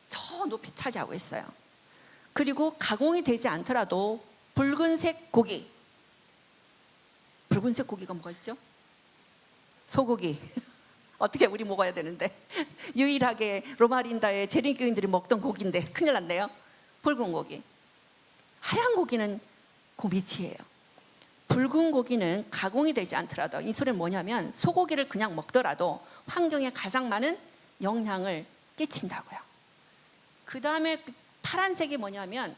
저 높이 차지하고 있어요. 그리고 가공이 되지 않더라도 붉은색 고기, 붉은색 고기가 뭐가 있죠? 소고기. 어떻게 우리 먹어야 되는데 유일하게 로마린다의 재림교인들이 먹던 고기인데 큰일 났네요. 붉은 고기. 하얀 고기는 그 밑이에요. 붉은 고기는 가공이 되지 않더라도, 이 소리는 뭐냐면 소고기를 그냥 먹더라도 환경에 가장 많은 영향을 끼친다고요. 그 다음에 파란색이 뭐냐면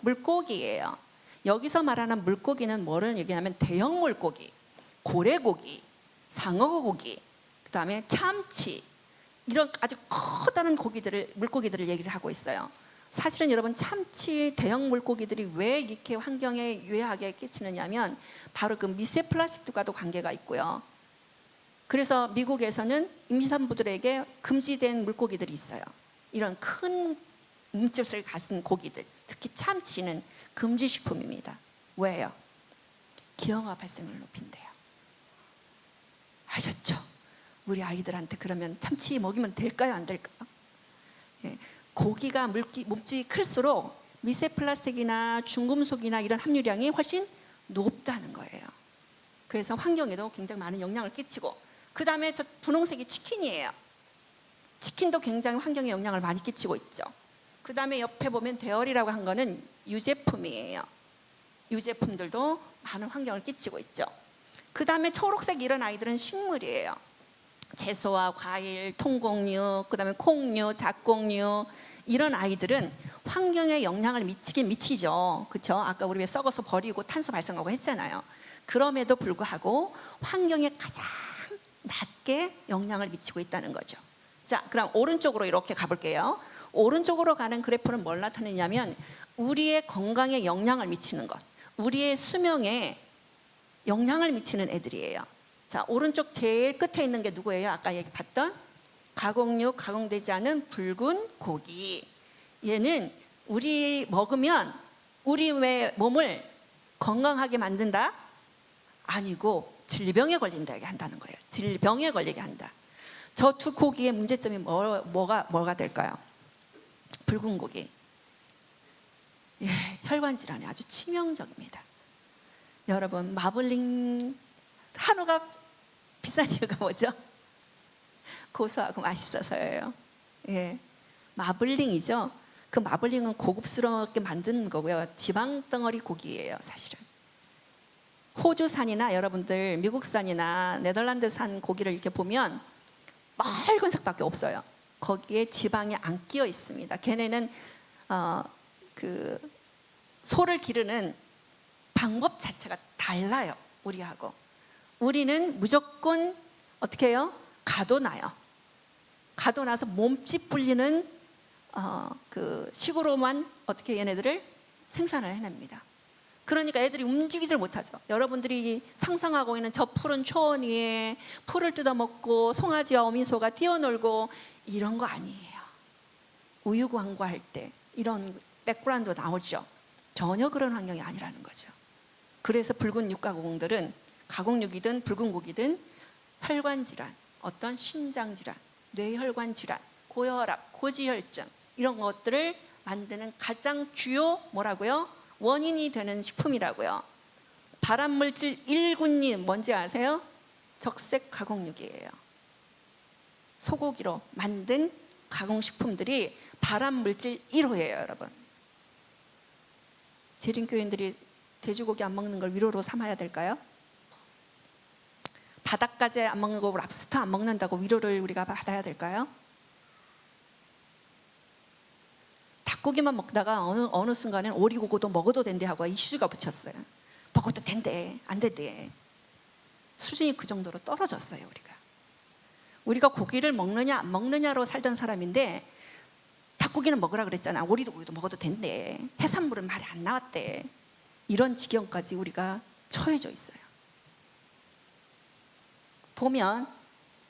물고기예요. 여기서 말하는 물고기는 뭐를 얘기하냐면 대형 물고기, 고래고기, 상어고기, 그 다음에 참치, 이런 아주 커다란 물고기들을 얘기를 하고 있어요. 사실은 여러분, 참치, 대형 물고기들이 왜 이렇게 환경에 유해하게 끼치느냐면 바로 그 미세 플라스틱과도 관계가 있고요. 그래서 미국에서는 임산부들에게 금지된 물고기들이 있어요. 이런 큰 몸짓을 가진 고기들, 특히 참치는 금지식품입니다. 왜요? 기형아 발생을 높인대요. 아셨죠? 우리 아이들한테 그러면 참치 먹이면 될까요, 안 될까요? 예. 고기가 몸집이 클수록 미세 플라스틱이나 중금속이나 이런 함유량이 훨씬 높다는 거예요. 그래서 환경에도 굉장히 많은 영향을 끼치고, 그 다음에 저 분홍색이 치킨이에요. 치킨도 굉장히 환경에 영향을 많이 끼치고 있죠. 그 다음에 옆에 보면 데어리라고 한 거는 유제품이에요. 유제품들도 많은 환경을 끼치고 있죠. 그 다음에 초록색 이런 아이들은 식물이에요. 채소와 과일, 통곡류, 그 다음에 콩류, 작곡류, 이런 아이들은 환경에 영향을 미치긴 미치죠. 그렇죠? 아까 우리 왜 썩어서 버리고 탄소 발생하고 했잖아요. 그럼에도 불구하고 환경에 가장 낮게 영향을 미치고 있다는 거죠. 자, 그럼 오른쪽으로 이렇게 가볼게요. 오른쪽으로 가는 그래프는 뭘 나타내냐면 우리의 건강에 영향을 미치는 것, 우리의 수명에 영향을 미치는 애들이에요. 자, 오른쪽 제일 끝에 있는 게 누구예요? 아까 얘기 봤던 가공육, 가공되지 않은 붉은 고기. 얘는 우리 먹으면 우리 몸을 건강하게 만든다? 아니고 질병에 걸린다게 한다는 거예요. 질병에 걸리게 한다. 저 두 고기의 문제점이 뭐가 될까요? 붉은 고기, 예, 혈관 질환이 아주 치명적입니다. 여러분, 마블링 한우가 비싼 이유가 뭐죠? 고소하고 맛있어서예요. 예, 마블링이죠. 그 마블링은 고급스럽게 만든 거고요. 지방 덩어리 고기예요, 사실은. 호주산이나 여러분들 미국산이나 네덜란드산 고기를 이렇게 보면 빨간색밖에 없어요. 거기에 지방이 안 끼어 있습니다. 걔네는 그 소를 기르는 방법 자체가 달라요, 우리하고. 우리는 무조건 어떻게 해요? 가둬놔요. 가둬놔서 몸집 불리는 그 식으로만 어떻게 얘네들을 생산을 해냅니다. 그러니까 애들이 움직이질 못하죠. 여러분들이 상상하고 있는 저 푸른 초원 위에 풀을 뜯어먹고 송아지와 어미소가 뛰어놀고 이런 거 아니에요. 우유광고할 때 이런 백그라운드 나오죠. 전혀 그런 환경이 아니라는 거죠. 그래서 붉은 육가공들은 가공육이든 붉은 고기든 혈관 질환, 어떤 심장 질환, 뇌혈관 질환, 고혈압, 고지혈증 이런 것들을 만드는 가장 주요 뭐라고요? 원인이 되는 식품이라고요. 발암물질 1군이 뭔지 아세요? 적색 가공육이에요. 소고기로 만든 가공식품들이 발암물질 1호예요, 여러분. 재림교인들이 돼지고기 안 먹는 걸 위로로 삼아야 될까요? 바닥가재 안 먹는 거, 랍스터 안 먹는다고 위로를 우리가 받아야 될까요? 닭고기만 먹다가 어느 순간엔 오리고기도 먹어도 된대 하고 이슈가 붙였어요. 먹어도 된대, 안 된대. 수준이 그 정도로 떨어졌어요, 우리가 고기를 먹느냐 안 먹느냐로 살던 사람인데 닭고기는 먹으라 그랬잖아. 오리고기도 먹어도 된대. 해산물은 말이 안 나왔대. 이런 지경까지 우리가 처해져 있어요. 보면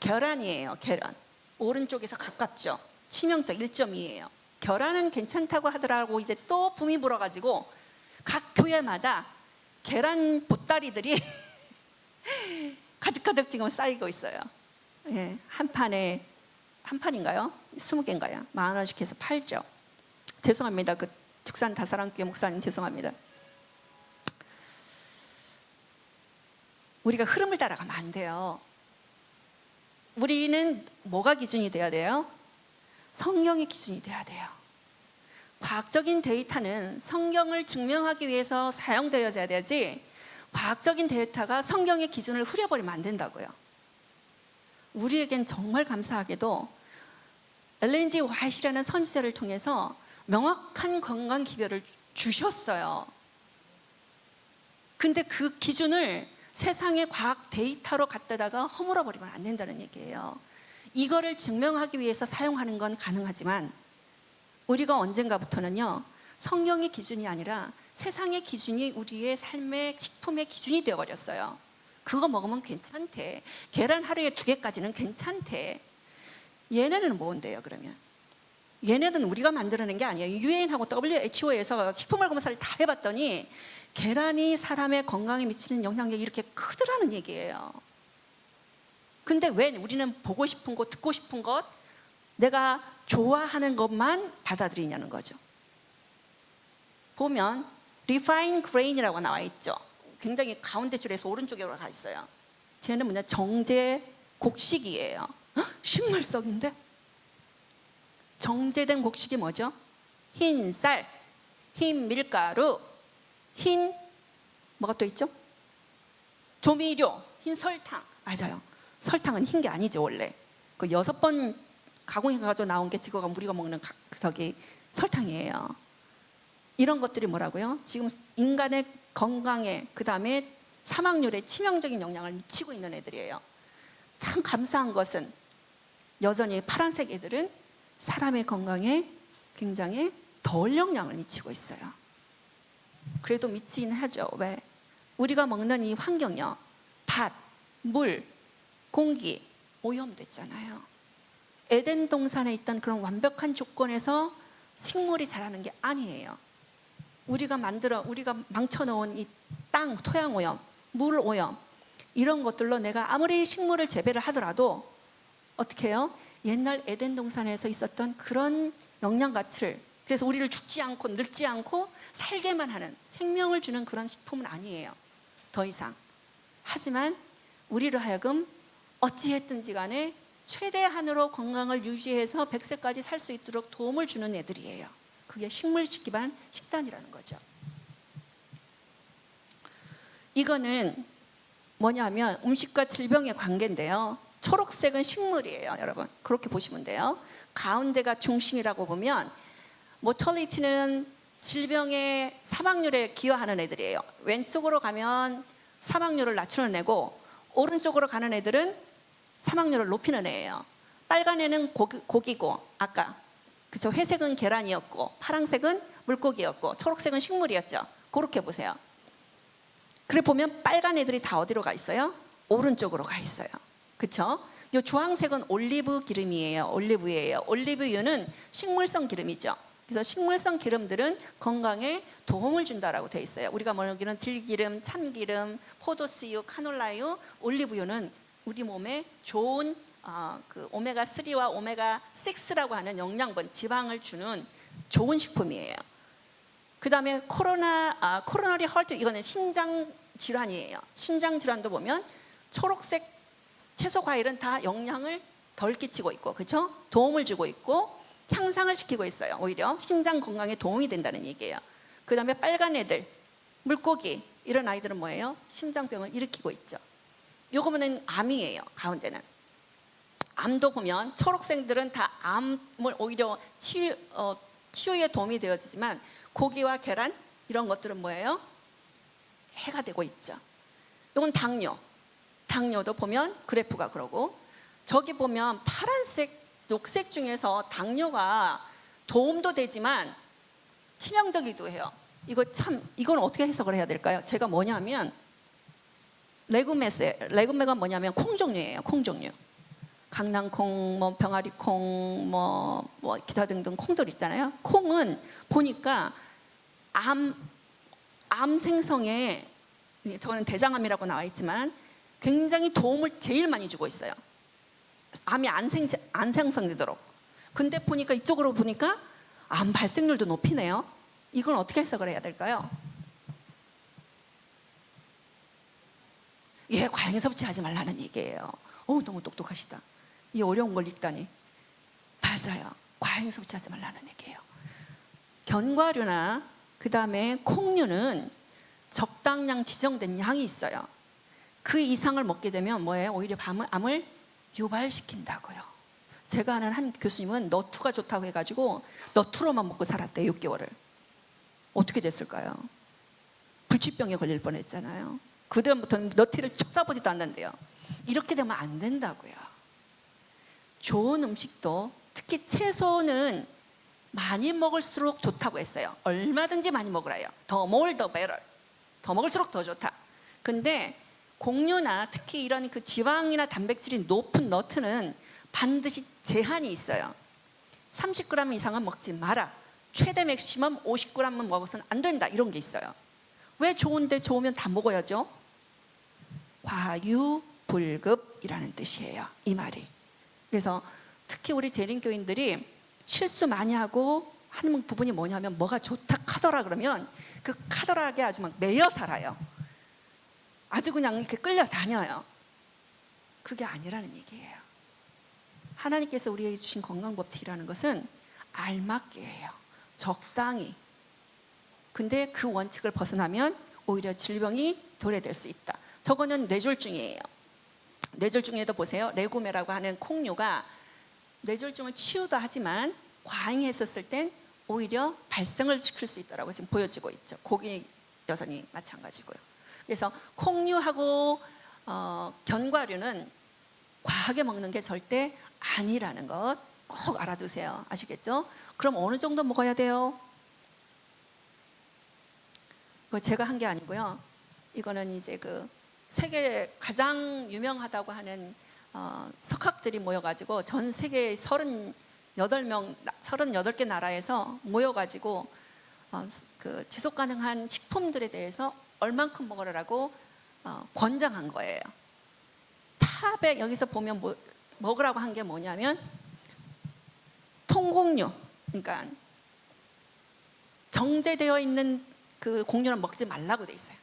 계란이에요. 계란. 오른쪽에서 가깝죠. 치명적 1.2예요. 계란은 괜찮다고 하더라고 이제 또 붐이 불어가지고 각 교회마다 계란 보따리들이 가득가득 지금 쌓이고 있어요. 예, 한 판인가요? 20개인가요? 10,000원씩 해서 팔죠. 죄송합니다. 그 축산 다사랑교회 목사님 죄송합니다. 우리가 흐름을 따라가면 안 돼요. 우리는 뭐가 기준이 돼야 돼요? 성경의 기준이 돼야 돼요. 과학적인 데이터는 성경을 증명하기 위해서 사용되어야 되지 과학적인 데이터가 성경의 기준을 흐려버리면 안 된다고요. 우리에겐 정말 감사하게도 엘렌 G 화이트라는 선지자를 통해서 명확한 건강 기별을 주셨어요. 근데 그 기준을 세상의 과학 데이터로 갖다다가 허물어 버리면 안 된다는 얘기예요. 이거를 증명하기 위해서 사용하는 건 가능하지만 우리가 언젠가부터는요 성경의 기준이 아니라 세상의 기준이 우리의 삶의 식품의 기준이 되어버렸어요. 그거 먹으면 괜찮대. 계란 하루에 2개까지는 괜찮대. 얘네는 뭔데요 그러면? 얘네는 우리가 만들어낸 게 아니에요. 유엔하고 WHO에서 식품을 검사를 다 해봤더니 계란이 사람의 건강에 미치는 영향력이 이렇게 크더라는 얘기예요. 근데 왜 우리는 보고 싶은 것, 듣고 싶은 것, 내가 좋아하는 것만 받아들이냐는 거죠. 보면 refined grain이라고 나와 있죠. 굉장히 가운데 줄에서 오른쪽으로 가 있어요. 쟤는 뭐냐 정제 곡식이에요. 식물성인데? 정제된 곡식이 뭐죠? 흰 쌀, 흰 밀가루, 흰 뭐가 또 있죠? 조미료, 흰 설탕. 맞아요. 설탕은 흰 게 아니죠 원래. 그 6번 가공해가지고 나온 게 지금 우리가 먹는 설탕이에요. 이런 것들이 뭐라고요? 지금 인간의 건강에 그 다음에 사망률에 치명적인 영향을 미치고 있는 애들이에요. 참 감사한 것은 여전히 파란색 애들은 사람의 건강에 굉장히 덜 영향을 미치고 있어요. 그래도 미치긴 하죠. 왜? 우리가 먹는 이 환경이요. 밭, 물, 공기 오염됐잖아요. 에덴 동산에 있던 그런 완벽한 조건에서 식물이 자라는 게 아니에요. 우리가 망쳐놓은 이 땅, 토양 오염, 물 오염 이런 것들로 내가 아무리 식물을 재배를 하더라도 어떻게 해요? 옛날 에덴 동산에서 있었던 그런 영양 가치를 그래서 우리를 죽지 않고 늙지 않고 살게만 하는 생명을 주는 그런 식품은 아니에요. 더 이상. 하지만 우리로 하여금 어찌했든지 간에 최대한으로 건강을 유지해서 100세까지 살 수 있도록 도움을 주는 애들이에요. 그게 식물식 기반 식단이라는 거죠. 이거는 뭐냐면 음식과 질병의 관계인데요. 초록색은 식물이에요, 여러분. 그렇게 보시면 돼요. 가운데가 중심이라고 보면 모털리티는 질병의 사망률에 기여하는 애들이에요. 왼쪽으로 가면 사망률을 낮추는 애고 오른쪽으로 가는 애들은 사망률을 높이는 애예요. 빨간 애는 고기고 아까 그쵸? 회색은 계란이었고 파란색은 물고기였고 초록색은 식물이었죠. 그렇게 보세요. 그래 보면 빨간 애들이 다 어디로 가 있어요? 오른쪽으로 가 있어요. 그렇죠? 이 주황색은 올리브 기름이에요. 올리브유예요. 올리브유는 식물성 기름이죠. 그래서 식물성 기름들은 건강에 도움을 준다라고 되어 있어요. 우리가 먹는 들기름, 참기름, 포도씨유, 카놀라유, 올리브유는 우리 몸에 좋은 그 오메가3와 오메가6라고 하는 영양분, 지방을 주는 좋은 식품이에요. 그 다음에 코로나리 헐트, 이거는 신장 질환이에요. 신장 질환도 보면 초록색 채소 과일은 다 영양을 덜 끼치고 있고, 그렇죠? 도움을 주고 있고 향상을 시키고 있어요. 오히려 심장 건강에 도움이 된다는 얘기예요. 그 다음에 빨간 애들, 물고기, 이런 아이들은 뭐예요? 심장병을 일으키고 있죠. 요거 보면 암이에요. 가운데는 암도 보면 초록색들은 다 암을 오히려 치유에 도움이 되어지지만 고기와 계란 이런 것들은 뭐예요? 해가 되고 있죠. 이건 당뇨도 보면 그래프가 그러고, 저기 보면 파란색, 녹색 중에서 당뇨가 도움도 되지만 치명적이기도 해요. 이건 어떻게 해석을 해야 될까요? 제가 뭐냐면 레구메가 뭐냐면 콩 종류예요. 콩 종류. 강낭콩, 뭐 병아리콩, 뭐 기타 등등 콩들 있잖아요. 콩은 보니까 암 생성에, 저는 대장암이라고 나와 있지만 굉장히 도움을 제일 많이 주고 있어요. 암이 안 생성되도록. 근데 보니까 이쪽으로 보니까 암 발생률도 높이네요. 이건 어떻게 해석을 해야 될까요? 예, 과잉 섭취하지 말라는 얘기예요. 너무 똑똑하시다. 이 어려운 걸 읽다니. 맞아요. 과잉 섭취하지 말라는 얘기예요. 견과류나 그 다음에 콩류는 적당량 지정된 양이 있어요. 그 이상을 먹게 되면 뭐예요? 오히려 암을 유발시킨다고요. 제가 아는 한 교수님은 너투가 좋다고 해가지고 너투로만 먹고 살았대요. 6개월을. 어떻게 됐을까요? 불치병에 걸릴 뻔했잖아요. 그다음부터는 너트를 쳐다보지도 않는데요. 이렇게 되면 안 된다고요. 좋은 음식도 특히 채소는 많이 먹을수록 좋다고 했어요. 얼마든지 많이 먹으라요. 더 more the better. 더 먹을수록 더 좋다. 근데 곡류나 특히 이런 그 지방이나 단백질이 높은 너트는 반드시 제한이 있어요. 30g 이상은 먹지 마라. 최대 맥시멈 50g만 먹어서는 안 된다. 이런 게 있어요. 왜 좋은데 좋으면 다 먹어야죠? 과유불급이라는 뜻이에요. 이 말이. 그래서 특히 우리 재림교인들이 실수 많이 하고 하는 부분이 뭐냐면 뭐가 좋다 카더라 그러면 그 카더라하게 아주 막 매여 살아요. 아주 그냥 이렇게 끌려다녀요. 그게 아니라는 얘기예요. 하나님께서 우리에게 주신 건강법칙이라는 것은 알맞게예요. 적당히. 근데 그 원칙을 벗어나면 오히려 질병이 도래될 수 있다. 저거는 뇌졸중이에요. 뇌졸중에도 보세요. 레구메라고 하는 콩류가 뇌졸중을 치유도 하지만 과잉했었을 땐 오히려 발생을 시킬 수 있다고 지금 보여지고 있죠. 고기 여전히 마찬가지고요. 그래서 콩류하고 견과류는 과하게 먹는 게 절대 아니라는 것 꼭 알아두세요. 아시겠죠? 그럼 어느 정도 먹어야 돼요? 이거 제가 한 게 아니고요. 이거는 이제 그 세계 가장 유명하다고 하는 석학들이 모여가지고 전 세계 38개 나라에서 모여가지고 그 지속 가능한 식품들에 대해서 얼만큼 먹으라고 권장한 거예요. 탑에 여기서 보면 먹으라고 한 게 뭐냐면 통곡류, 그러니까 정제되어 있는 그 곡류는 먹지 말라고 돼 있어요.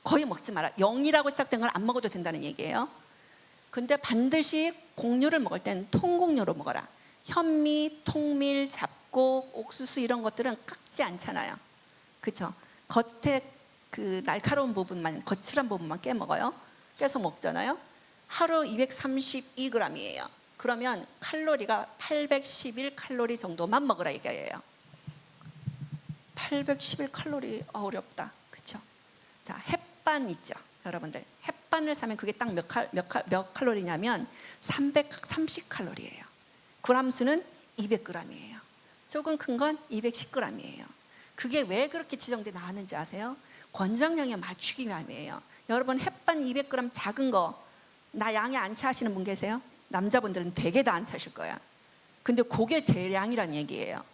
거의 먹지 마라. 0이라고 시작된 걸 안 먹어도 된다는 얘기예요. 근데 반드시 곡류를 먹을 때는 통곡류로 먹어라. 현미, 통밀, 잡곡, 옥수수 이런 것들은 깎지 않잖아요. 그렇죠? 겉에 그 날카로운 부분만, 거칠한 부분만 깨 먹어요. 깨서 먹잖아요. 하루 232g이에요. 그러면 칼로리가 811칼로리 정도만 먹으라 이거예요. 811칼로리 어렵다. 그렇죠? 자, 햇반 있죠. 여러분들 햇반을 사면 그게 딱 몇 칼로리냐면 330칼로리예요. 그램 수는 200g이에요. 조금 큰 건 210g이에요. 그게 왜 그렇게 지정돼 나왔는지 아세요? 권장량에 맞추기 위함이에요. 여러분 햇반 200g 작은 거 나 양에 안 차시는 분 계세요? 남자분들은 되게 다 안 차실 거야. 근데 그게 제량이란 얘기예요.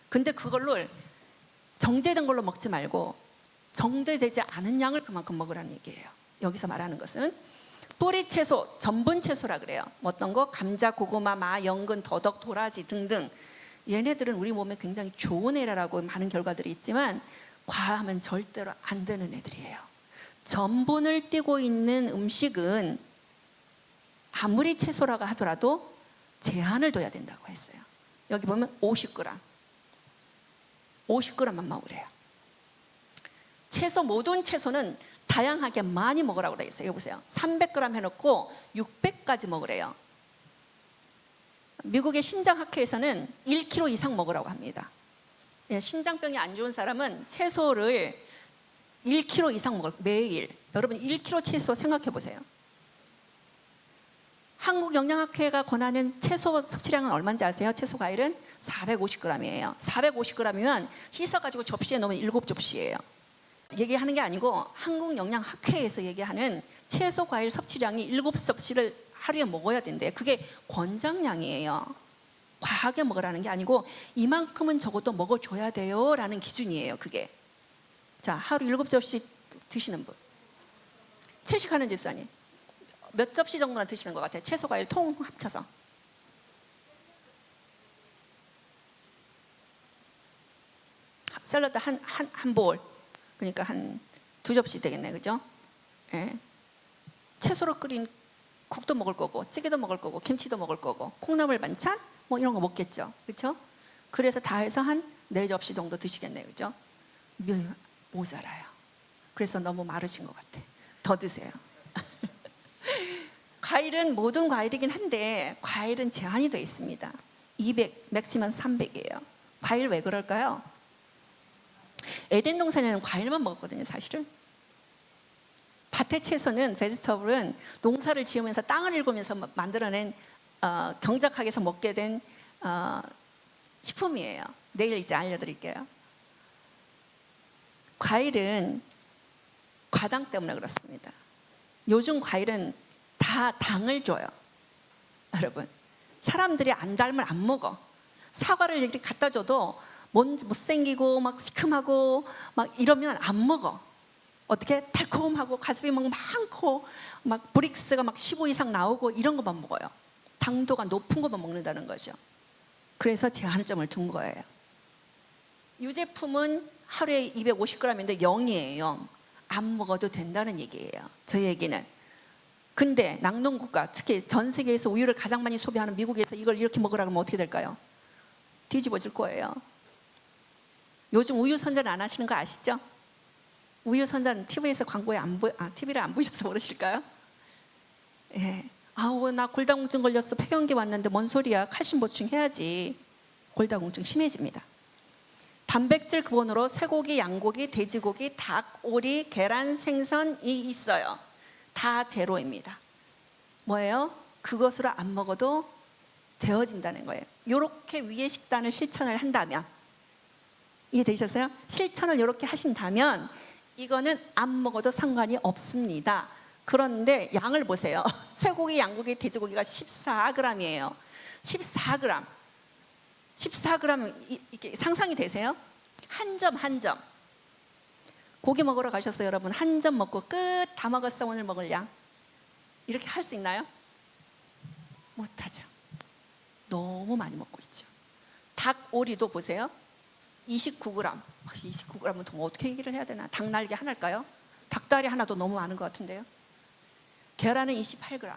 근데 그걸로 정제된 걸로 먹지 말고 정제되지 않은 양을 그만큼 먹으라는 얘기예요. 여기서 말하는 것은 뿌리 채소, 전분 채소라 그래요. 어떤 거? 감자, 고구마, 마, 연근, 더덕, 도라지 등등. 얘네들은 우리 몸에 굉장히 좋은 애라고 많은 결과들이 있지만 과하면 절대로 안 되는 애들이에요. 전분을 띠고 있는 음식은 아무리 채소라고 하더라도 제한을 둬야 된다고 했어요. 여기 보면 50g 50g만 먹으래요. 채소, 모든 채소는 다양하게 많이 먹으라고 되어 있어요. 여기 보세요. 300g 해놓고 600까지 먹으래요. 미국의 신장학회에서는 1kg 이상 먹으라고 합니다. 신장병이 안 좋은 사람은 채소를 1kg 이상 먹을 매일. 여러분 1kg 채소 생각해 보세요. 한국영양학회가 권하는 채소 섭취량은 얼마인지 아세요? 채소 과일은 450g이에요. 450g이면 씻어가지고 접시에 넣으면 7접시예요. 얘기하는 게 아니고 한국영양학회에서 얘기하는 채소 과일 섭취량이 7접시를 하루에 먹어야 된대. 그게 권장량이에요. 과하게 먹으라는 게 아니고 이만큼은 적어도 먹어줘야 돼요 라는 기준이에요. 그게. 자, 하루 7접시 드시는 분, 채식하는 집사님 몇 접시 정도나 드시는 것 같아요? 채소 과일 통 합쳐서. 샐러드 한 볼, 그러니까 한 2접시 되겠네, 그죠? 예. 채소로 끓인 국도 먹을 거고, 찌개도 먹을 거고, 김치도 먹을 거고, 콩나물 반찬 뭐 이런 거 먹겠죠, 그렇죠? 그래서 다 해서 한 4접시 정도 드시겠네요, 그죠? 모자라요. 그래서 너무 마르신 것 같아. 더 드세요. 과일은 모든 과일이긴 한데 과일은 제한이 되어 있습니다. 200, 맥시멈 300이에요. 과일 왜 그럴까요? 에덴 동산에는 과일만 먹었거든요, 사실은. 밭의 채소는, 베지터블은 농사를 지으면서 땅을 일구면서 만들어낸 경작하게 해서 먹게 된 식품이에요. 내일 이제 알려드릴게요. 과일은 과당 때문에 그렇습니다. 요즘 과일은 다 당을 줘요. 여러분, 사람들이 안 달면 안 먹어. 사과를 이렇게 갖다 줘도 못생기고 막 시큼하고 막 이러면 안 먹어. 어떻게? 달콤하고 가슴이 막 많고 막 브릭스가 막 15 이상 나오고 이런 것만 먹어요. 당도가 높은 것만 먹는다는 거죠. 그래서 제한점을 둔 거예요. 유제품은 하루에 250g인데 0이에요. 0. 안 먹어도 된다는 얘기예요. 저 얘기는. 근데 낙농국가, 특히 전 세계에서 우유를 가장 많이 소비하는 미국에서 이걸 이렇게 먹으라고 하면 어떻게 될까요? 뒤집어질 거예요. 요즘 우유 선전 안 하시는 거 아시죠? 우유 선전 TV에서 광고에 TV를 안 보셔서 모르실까요? 예. 아우, 나 골다공증 걸렸어. 폐경기 왔는데 뭔 소리야? 칼슘 보충해야지. 골다공증 심해집니다. 단백질 기본으로 쇠고기, 양고기, 돼지고기, 닭, 오리, 계란, 생선이 있어요. 다 제로입니다. 뭐예요? 그것으로 안 먹어도 되어진다는 거예요. 이렇게 위의 식단을 실천을 한다면, 이해되셨어요? 실천을 이렇게 하신다면 이거는 안 먹어도 상관이 없습니다. 그런데 양을 보세요. 쇠고기, 양고기, 돼지고기가 14g이에요. 14g. 14g 이게 상상이 되세요? 한 점 한 점. 고기 먹으러 가셨어요, 여러분. 한 점 먹고 끝. 다 먹었어, 오늘 먹을 양. 이렇게 할 수 있나요? 못하죠. 너무 많이 먹고 있죠. 닭 오리도 보세요. 29g. 29g은 더 어떻게 얘기를 해야 되나? 닭날개 하나일까요? 닭다리 하나도 너무 많은 것 같은데요. 계란은 28g.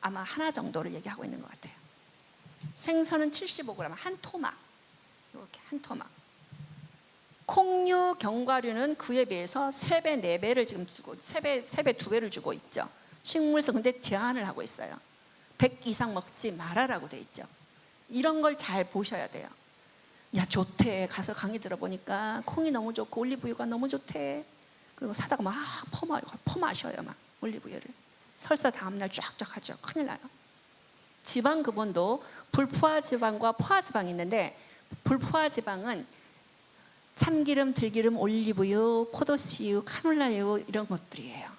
아마 하나 정도를 얘기하고 있는 것 같아요. 생선은 75g. 한 토막. 이렇게 한 토막. 콩류, 견과류는 그에 비해서 3배, 4배를 지금 주고 3배, 2배를 주고 있죠. 식물성 근데 제한을 하고 있어요. 100 이상 먹지 말아라고 돼 있죠. 이런 걸 잘 보셔야 돼요. 야, 좋대. 가서 강의 들어보니까 콩이 너무 좋고 올리브유가 너무 좋대. 그리고 사다가 막 퍼마셔요. 막 올리브유를. 설사 다음날 쫙쫙 하죠. 큰일 나요. 지방 근본도 불포화 지방과 포화 지방이 있는데, 불포화 지방은 참기름, 들기름, 올리브유, 포도씨유, 카놀라유 이런 것들이에요.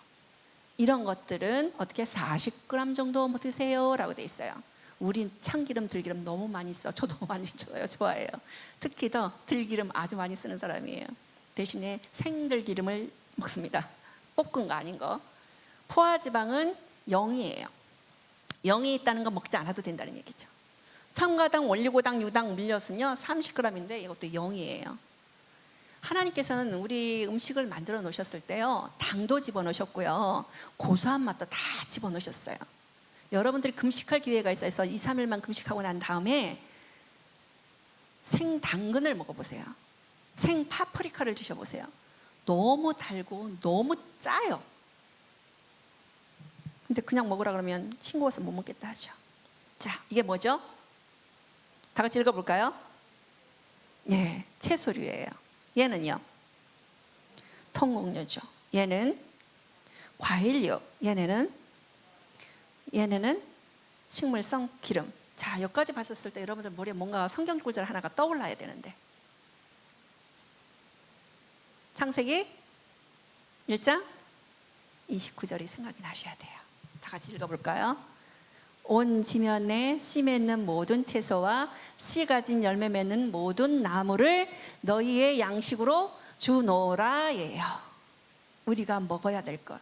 이런 것들은 어떻게 40g 정도 드세요 라고 돼 있어요. 우린 참기름, 들기름 너무 많이 써. 저도 많이 좋아해요. 특히 더 들기름 아주 많이 쓰는 사람이에요. 대신에 생들기름을 먹습니다. 볶은 거 아닌 거. 포화지방은 0이에요. 0이 있다는 건 먹지 않아도 된다는 얘기죠. 첨가당, 올리고당, 유당, 물엿은요 30g인데 이것도 0이에요. 하나님께서는 우리 음식을 만들어 놓으셨을 때요 당도 집어넣으셨고요 고소한 맛도 다 집어넣으셨어요. 여러분들이 금식할 기회가 있어서 2, 3일만 금식하고 난 다음에 생당근을 먹어보세요. 생파프리카를 드셔보세요. 너무 달고 너무 짜요. 근데 그냥 먹으라 그러면 싱거워서 못 먹겠다 하죠. 자, 이게 뭐죠? 다 같이 읽어볼까요? 예, 채소류예요. 얘는요 통곡류죠. 얘는 과일류. 얘네는 식물성 기름. 자, 여기까지 봤었을 때 여러분들 머리에 뭔가 성경 구절 하나가 떠올라야 되는데, 창세기 1장 29절이 생각이 나셔야 돼요. 다 같이 읽어볼까요? 온 지면에 씨 맺는 모든 채소와 씨 가진 열매 맺는 모든 나무를 너희의 양식으로 주노라예요. 우리가 먹어야 될 것.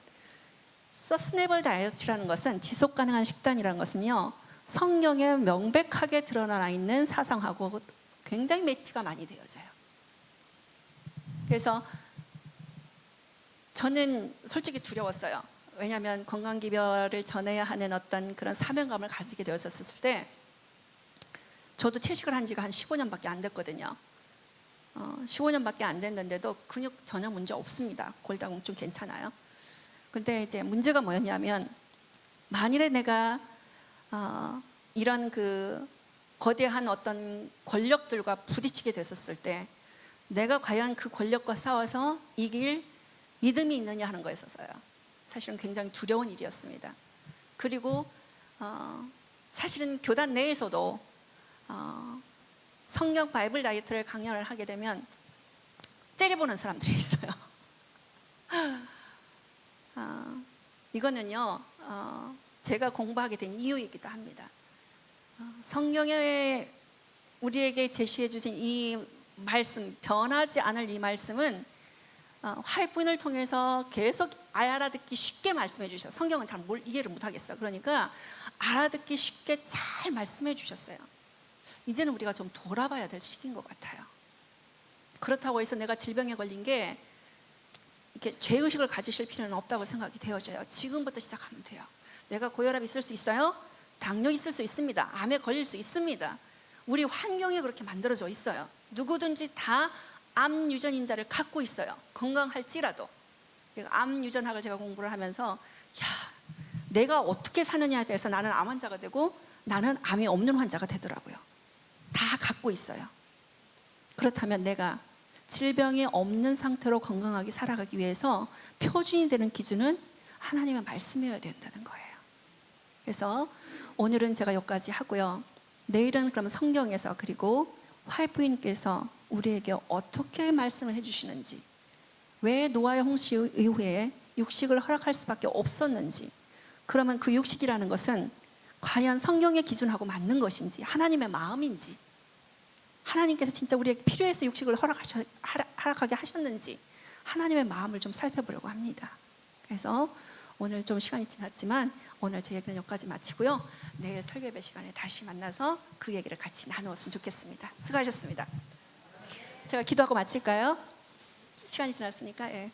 서스테이너블 다이어트라는 것은 지속 가능한 식단이라는 것은요 성경에 명백하게 드러나 있는 사상하고 굉장히 매치가 많이 되어져요. 그래서 저는 솔직히 두려웠어요. 왜냐하면 건강기별을 전해야 하는 어떤 그런 사명감을 가지게 되었었을 때, 저도 채식을 한 지가 한 15년밖에 안 됐거든요. 15년밖에 안 됐는데도 근육 전혀 문제 없습니다. 골다공증 괜찮아요. 근데 이제 문제가 뭐였냐면, 만일에 내가 이런 그 거대한 어떤 권력들과 부딪히게 됐었을 때 내가 과연 그 권력과 싸워서 이길 믿음이 있느냐 하는 거였어요. 사실은 굉장히 두려운 일이었습니다. 그리고 사실은 교단 내에서도 성경 바이블 다이어트를 강연을 하게 되면 째려보는 사람들이 있어요. 이거는요 제가 공부하게 된 이유이기도 합니다. 성경에 우리에게 제시해 주신 이 말씀, 변하지 않을 이 말씀은 화해부인을 통해서 계속 알아듣기 쉽게 말씀해 주셨어요. 성경은 잘 이해를 못하겠어요. 그러니까 알아듣기 쉽게 잘 말씀해 주셨어요. 이제는 우리가 좀 돌아봐야 될 시기인 것 같아요. 그렇다고 해서 내가 질병에 걸린 게 이렇게 죄의식을 가지실 필요는 없다고 생각이 되어져요. 지금부터 시작하면 돼요. 내가 고혈압 있을 수 있어요? 당뇨 있을 수 있습니다. 암에 걸릴 수 있습니다. 우리 환경이 그렇게 만들어져 있어요. 누구든지 다 암 유전인자를 갖고 있어요. 건강할지라도. 암 유전학을 제가 공부를 하면서 내가 어떻게 사느냐에 대해서 나는 암 환자가 되고 나는 암이 없는 환자가 되더라고요. 다 갖고 있어요. 그렇다면 내가 질병이 없는 상태로 건강하게 살아가기 위해서 표준이 되는 기준은 하나님의 말씀이어야 된다는 거예요. 그래서 오늘은 제가 여기까지 하고요. 내일은 그러면 성경에서, 그리고 화해부인께서 우리에게 어떻게 말씀을 해주시는지, 왜 노아의 홍수 이후에 육식을 허락할 수밖에 없었는지, 그러면 그 육식이라는 것은 과연 성경의 기준하고 맞는 것인지, 하나님의 마음인지, 하나님께서 진짜 우리에게 필요해서 육식을 허락하게 하셨는지, 하나님의 마음을 좀 살펴보려고 합니다. 그래서 오늘 좀 시간이 지났지만 오늘 제 얘기는 여기까지 마치고요. 내일 설교예배 시간에 다시 만나서 그 얘기를 같이 나누었으면 좋겠습니다. 수고하셨습니다. 제가 기도하고 마칠까요? 시간이 지났으니까. 예.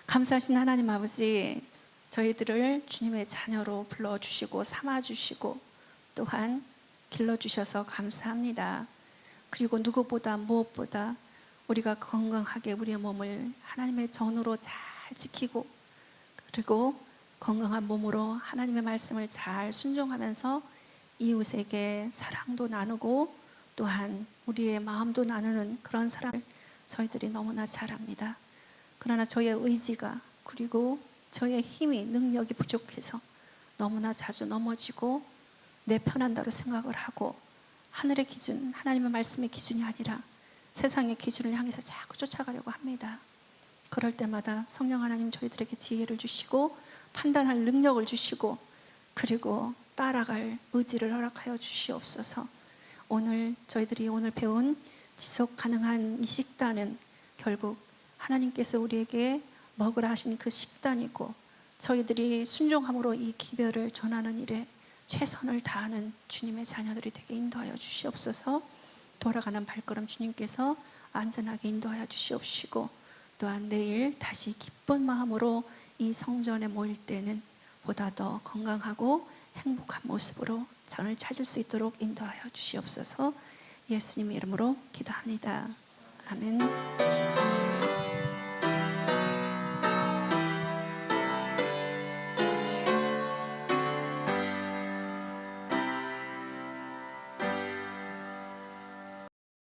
감사하신 하나님 아버지, 저희들을 주님의 자녀로 불러주시고 삼아주시고 또한 길러주셔서 감사합니다. 그리고 누구보다 무엇보다 우리가 건강하게 우리의 몸을 하나님의 전으로 잘 지키고, 그리고 건강한 몸으로 하나님의 말씀을 잘 순종하면서 이웃에게 사랑도 나누고 또한 우리의 마음도 나누는 그런 사람을 저희들이 너무나 잘합니다. 그러나 저의 의지가 그리고 저의 힘이, 능력이 부족해서 너무나 자주 넘어지고 내 편한다고 생각을 하고 하늘의 기준, 하나님의 말씀의 기준이 아니라 세상의 기준을 향해서 자꾸 쫓아가려고 합니다. 그럴 때마다 성령 하나님 저희들에게 지혜를 주시고 판단할 능력을 주시고 그리고 따라갈 의지를 허락하여 주시옵소서. 오늘 저희들이 오늘 배운 지속 가능한 이 식단은 결국 하나님께서 우리에게 먹으라 하신 그 식단이고 저희들이 순종함으로 이 기별을 전하는 일에 최선을 다하는 주님의 자녀들이 되게 인도하여 주시옵소서. 돌아가는 발걸음 주님께서 안전하게 인도하여 주시옵시고 또한 내일 다시 기쁜 마음으로 이 성전에 모일 때는 보다 더 건강하고 행복한 모습으로 전을 찾을 수 있도록 인도하여 주시옵소서. 예수님의 이름으로 기도합니다. 아멘.